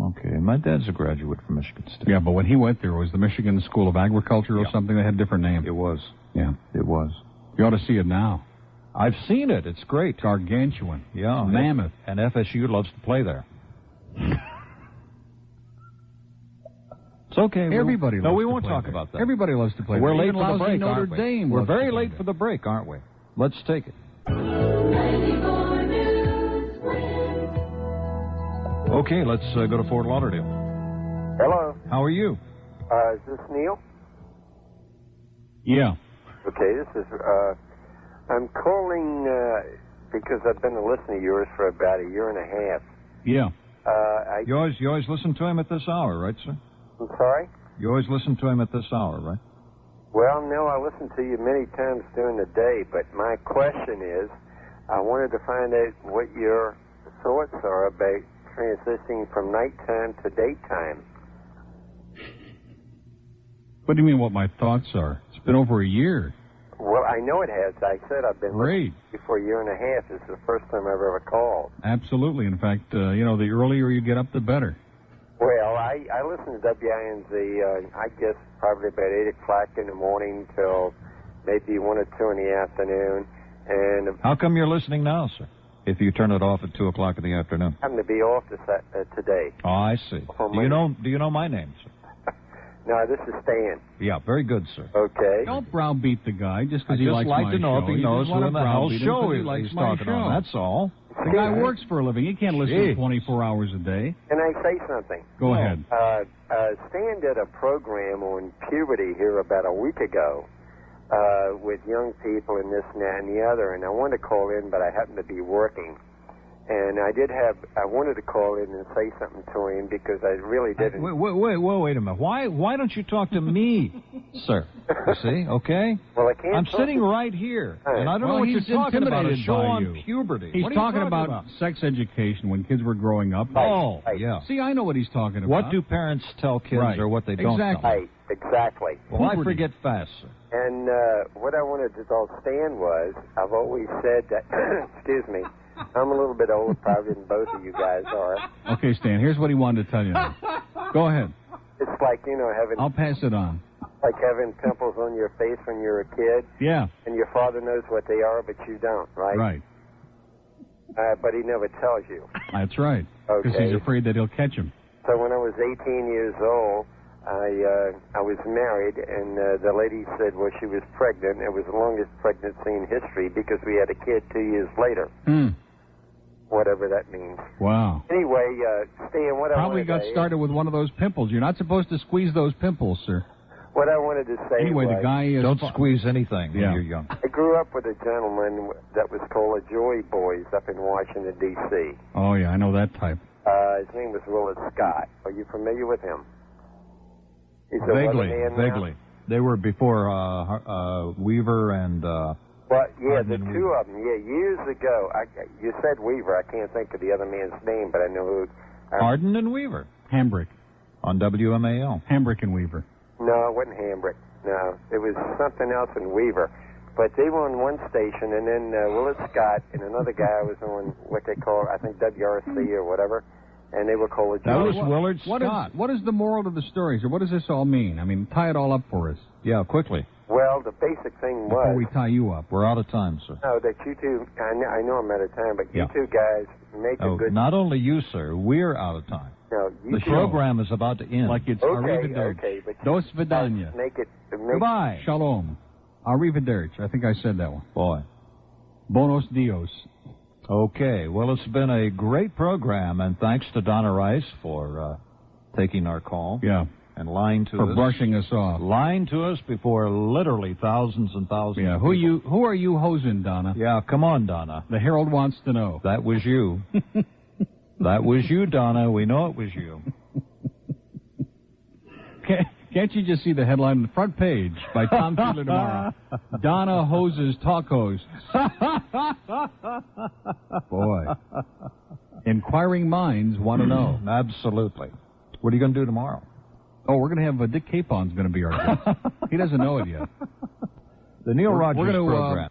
Okay. My dad's a graduate from Michigan State. Yeah, but when he went there, it was the Michigan School of Agriculture or something? They had a different name. It was. Yeah. It was. You ought to see it now. I've seen it. It's great. Gargantuan. Yeah. It's mammoth. And FSU loves to play there. It's okay. Everybody loves we to won't play talk there. about that. Everybody loves to play We're there. late Even for the lousy break, Notre aren't we? Dame We're loves to very play late there. for the break, aren't we? Let's take it. Okay, let's go to Fort Lauderdale. Hello. How are you? Is this Neil? Yeah. Okay, this is, I'm calling, because I've been a listener of yours for about a year and a half. Yeah. You always listen to him at this hour, right, sir? I'm sorry? You always listen to him at this hour, right? Well, no, I listen to you many times during the day, but my question is, I wanted to find out what your thoughts are about transitioning from nighttime to daytime. What do you mean what my thoughts are? It's been over a year. Well, I know it has. I said I've been Great. listening to you for a year and a half. This is the first time I've ever called. Absolutely. In fact, the earlier you get up, the better. Well, I listen to WINZ, I guess, probably about 8 o'clock in the morning till maybe 1 or 2 in the afternoon. And How come you're listening now, sir? If you turn it off at 2 o'clock in the afternoon. I'm to be off today. Oh, I see. Do you know my name, sir? No, this is Stan. Yeah, very good, sir. Okay. Don't browbeat the guy just I because he just likes like my to know show. if he You knows just who wanna in the hell browbeat him show 'cause he he's likes my talking on. show. That's all. The guy works for a living. He can't listen Gee. to 24 hours a day. Can I say something? Go ahead. Stan did a program on puberty here about a week ago with young people and this and that and the other, and I wanted to call in, but I happened to be working. And I wanted to call in and say something to him because I really didn't. Wait a minute. Why don't you talk to me, sir? You see, okay? Well, I can't. I'm sitting right here, and I don't know what you're talking about. A show on puberty. He's What are you talking about sex education when kids were growing up. Oh, yeah. See, I know what he's talking about. What do parents tell kids Right. or what they don't tell them? Right, exactly. Well, I forget fast, sir. And what I wanted to tell Stan was, I've always said that, excuse me, I'm a little bit older probably than both of you guys are. Okay, Stan, here's what he wanted to tell you now. Go ahead. It's like, having... I'll pass it on. Like having pimples on your face when you're a kid. Yeah. And your father knows what they are, but you don't, right? Right. But he never tells you. That's right. Because Okay. he's afraid that he'll catch him. So when I was 18 years old, I was married, and the lady said, well, she was pregnant. It was the longest pregnancy in history because we had a kid 2 years later. Whatever that means. Wow. Anyway, Stan, what Probably I wanted got to started with one of those pimples. You're not supposed to squeeze those pimples, sir. What I wanted to say Anyway, was, the guy is... Don't squeeze anything when Yeah. you're young. I grew up with a gentleman that was called the Joy Boys up in Washington, D.C. Oh, yeah, I know that type. His name was Willis Scott. Are you familiar with him? He's a Vaguely, weatherman now. vaguely. They were before Weaver and... Well, yeah, Hardin the and two Weaver. of them. Yeah, years ago. You said Weaver. I can't think of the other man's name, but I know who. Hardin and Weaver. Hambrick. On WMAL. Hambrick and Weaver. No, it wasn't Hambrick. No, it was something else in Weaver. But they were on one station, and then Willis Scott and another guy was on what they call, I think, WRC or whatever, and they were called the That Joy was Willard Scott. What is the moral of the story, sir? What does this all mean? I mean, tie it all up for us. Yeah, quickly. Well, the basic thing Before was... we tie you up. We're out of time, sir. No, that you two, I know I'm out of time, but Yeah. you two guys make a Oh, good... not only you, sir. We're out of time. No, you The two- program is about to end. Like it's Okay, arrivederci. okay, but Dos vidania. make it... Goodbye. Shalom. Arrivederci. I think I said that one. Boy. Bonos Dios. Okay. Well, it's been a great program, and thanks to Donna Rice for taking our call. Yeah. And lying to us. For brushing us off. Lying to us before literally thousands and thousands Yeah. of Who people. are you hosing, Donna? Yeah, come on, Donna. The Herald wants to know. That was you. That was you, Donna. We know it was you. Can't you just see the headline on the front page by Tom Fiedler tomorrow? Donna hoses talk hosts. Boy. Inquiring minds want to know. Absolutely. What are you going to do tomorrow? Oh, we're going to have Dick Capon's going to be our guest. He doesn't know it yet. The Neil Rogers we're gonna, program.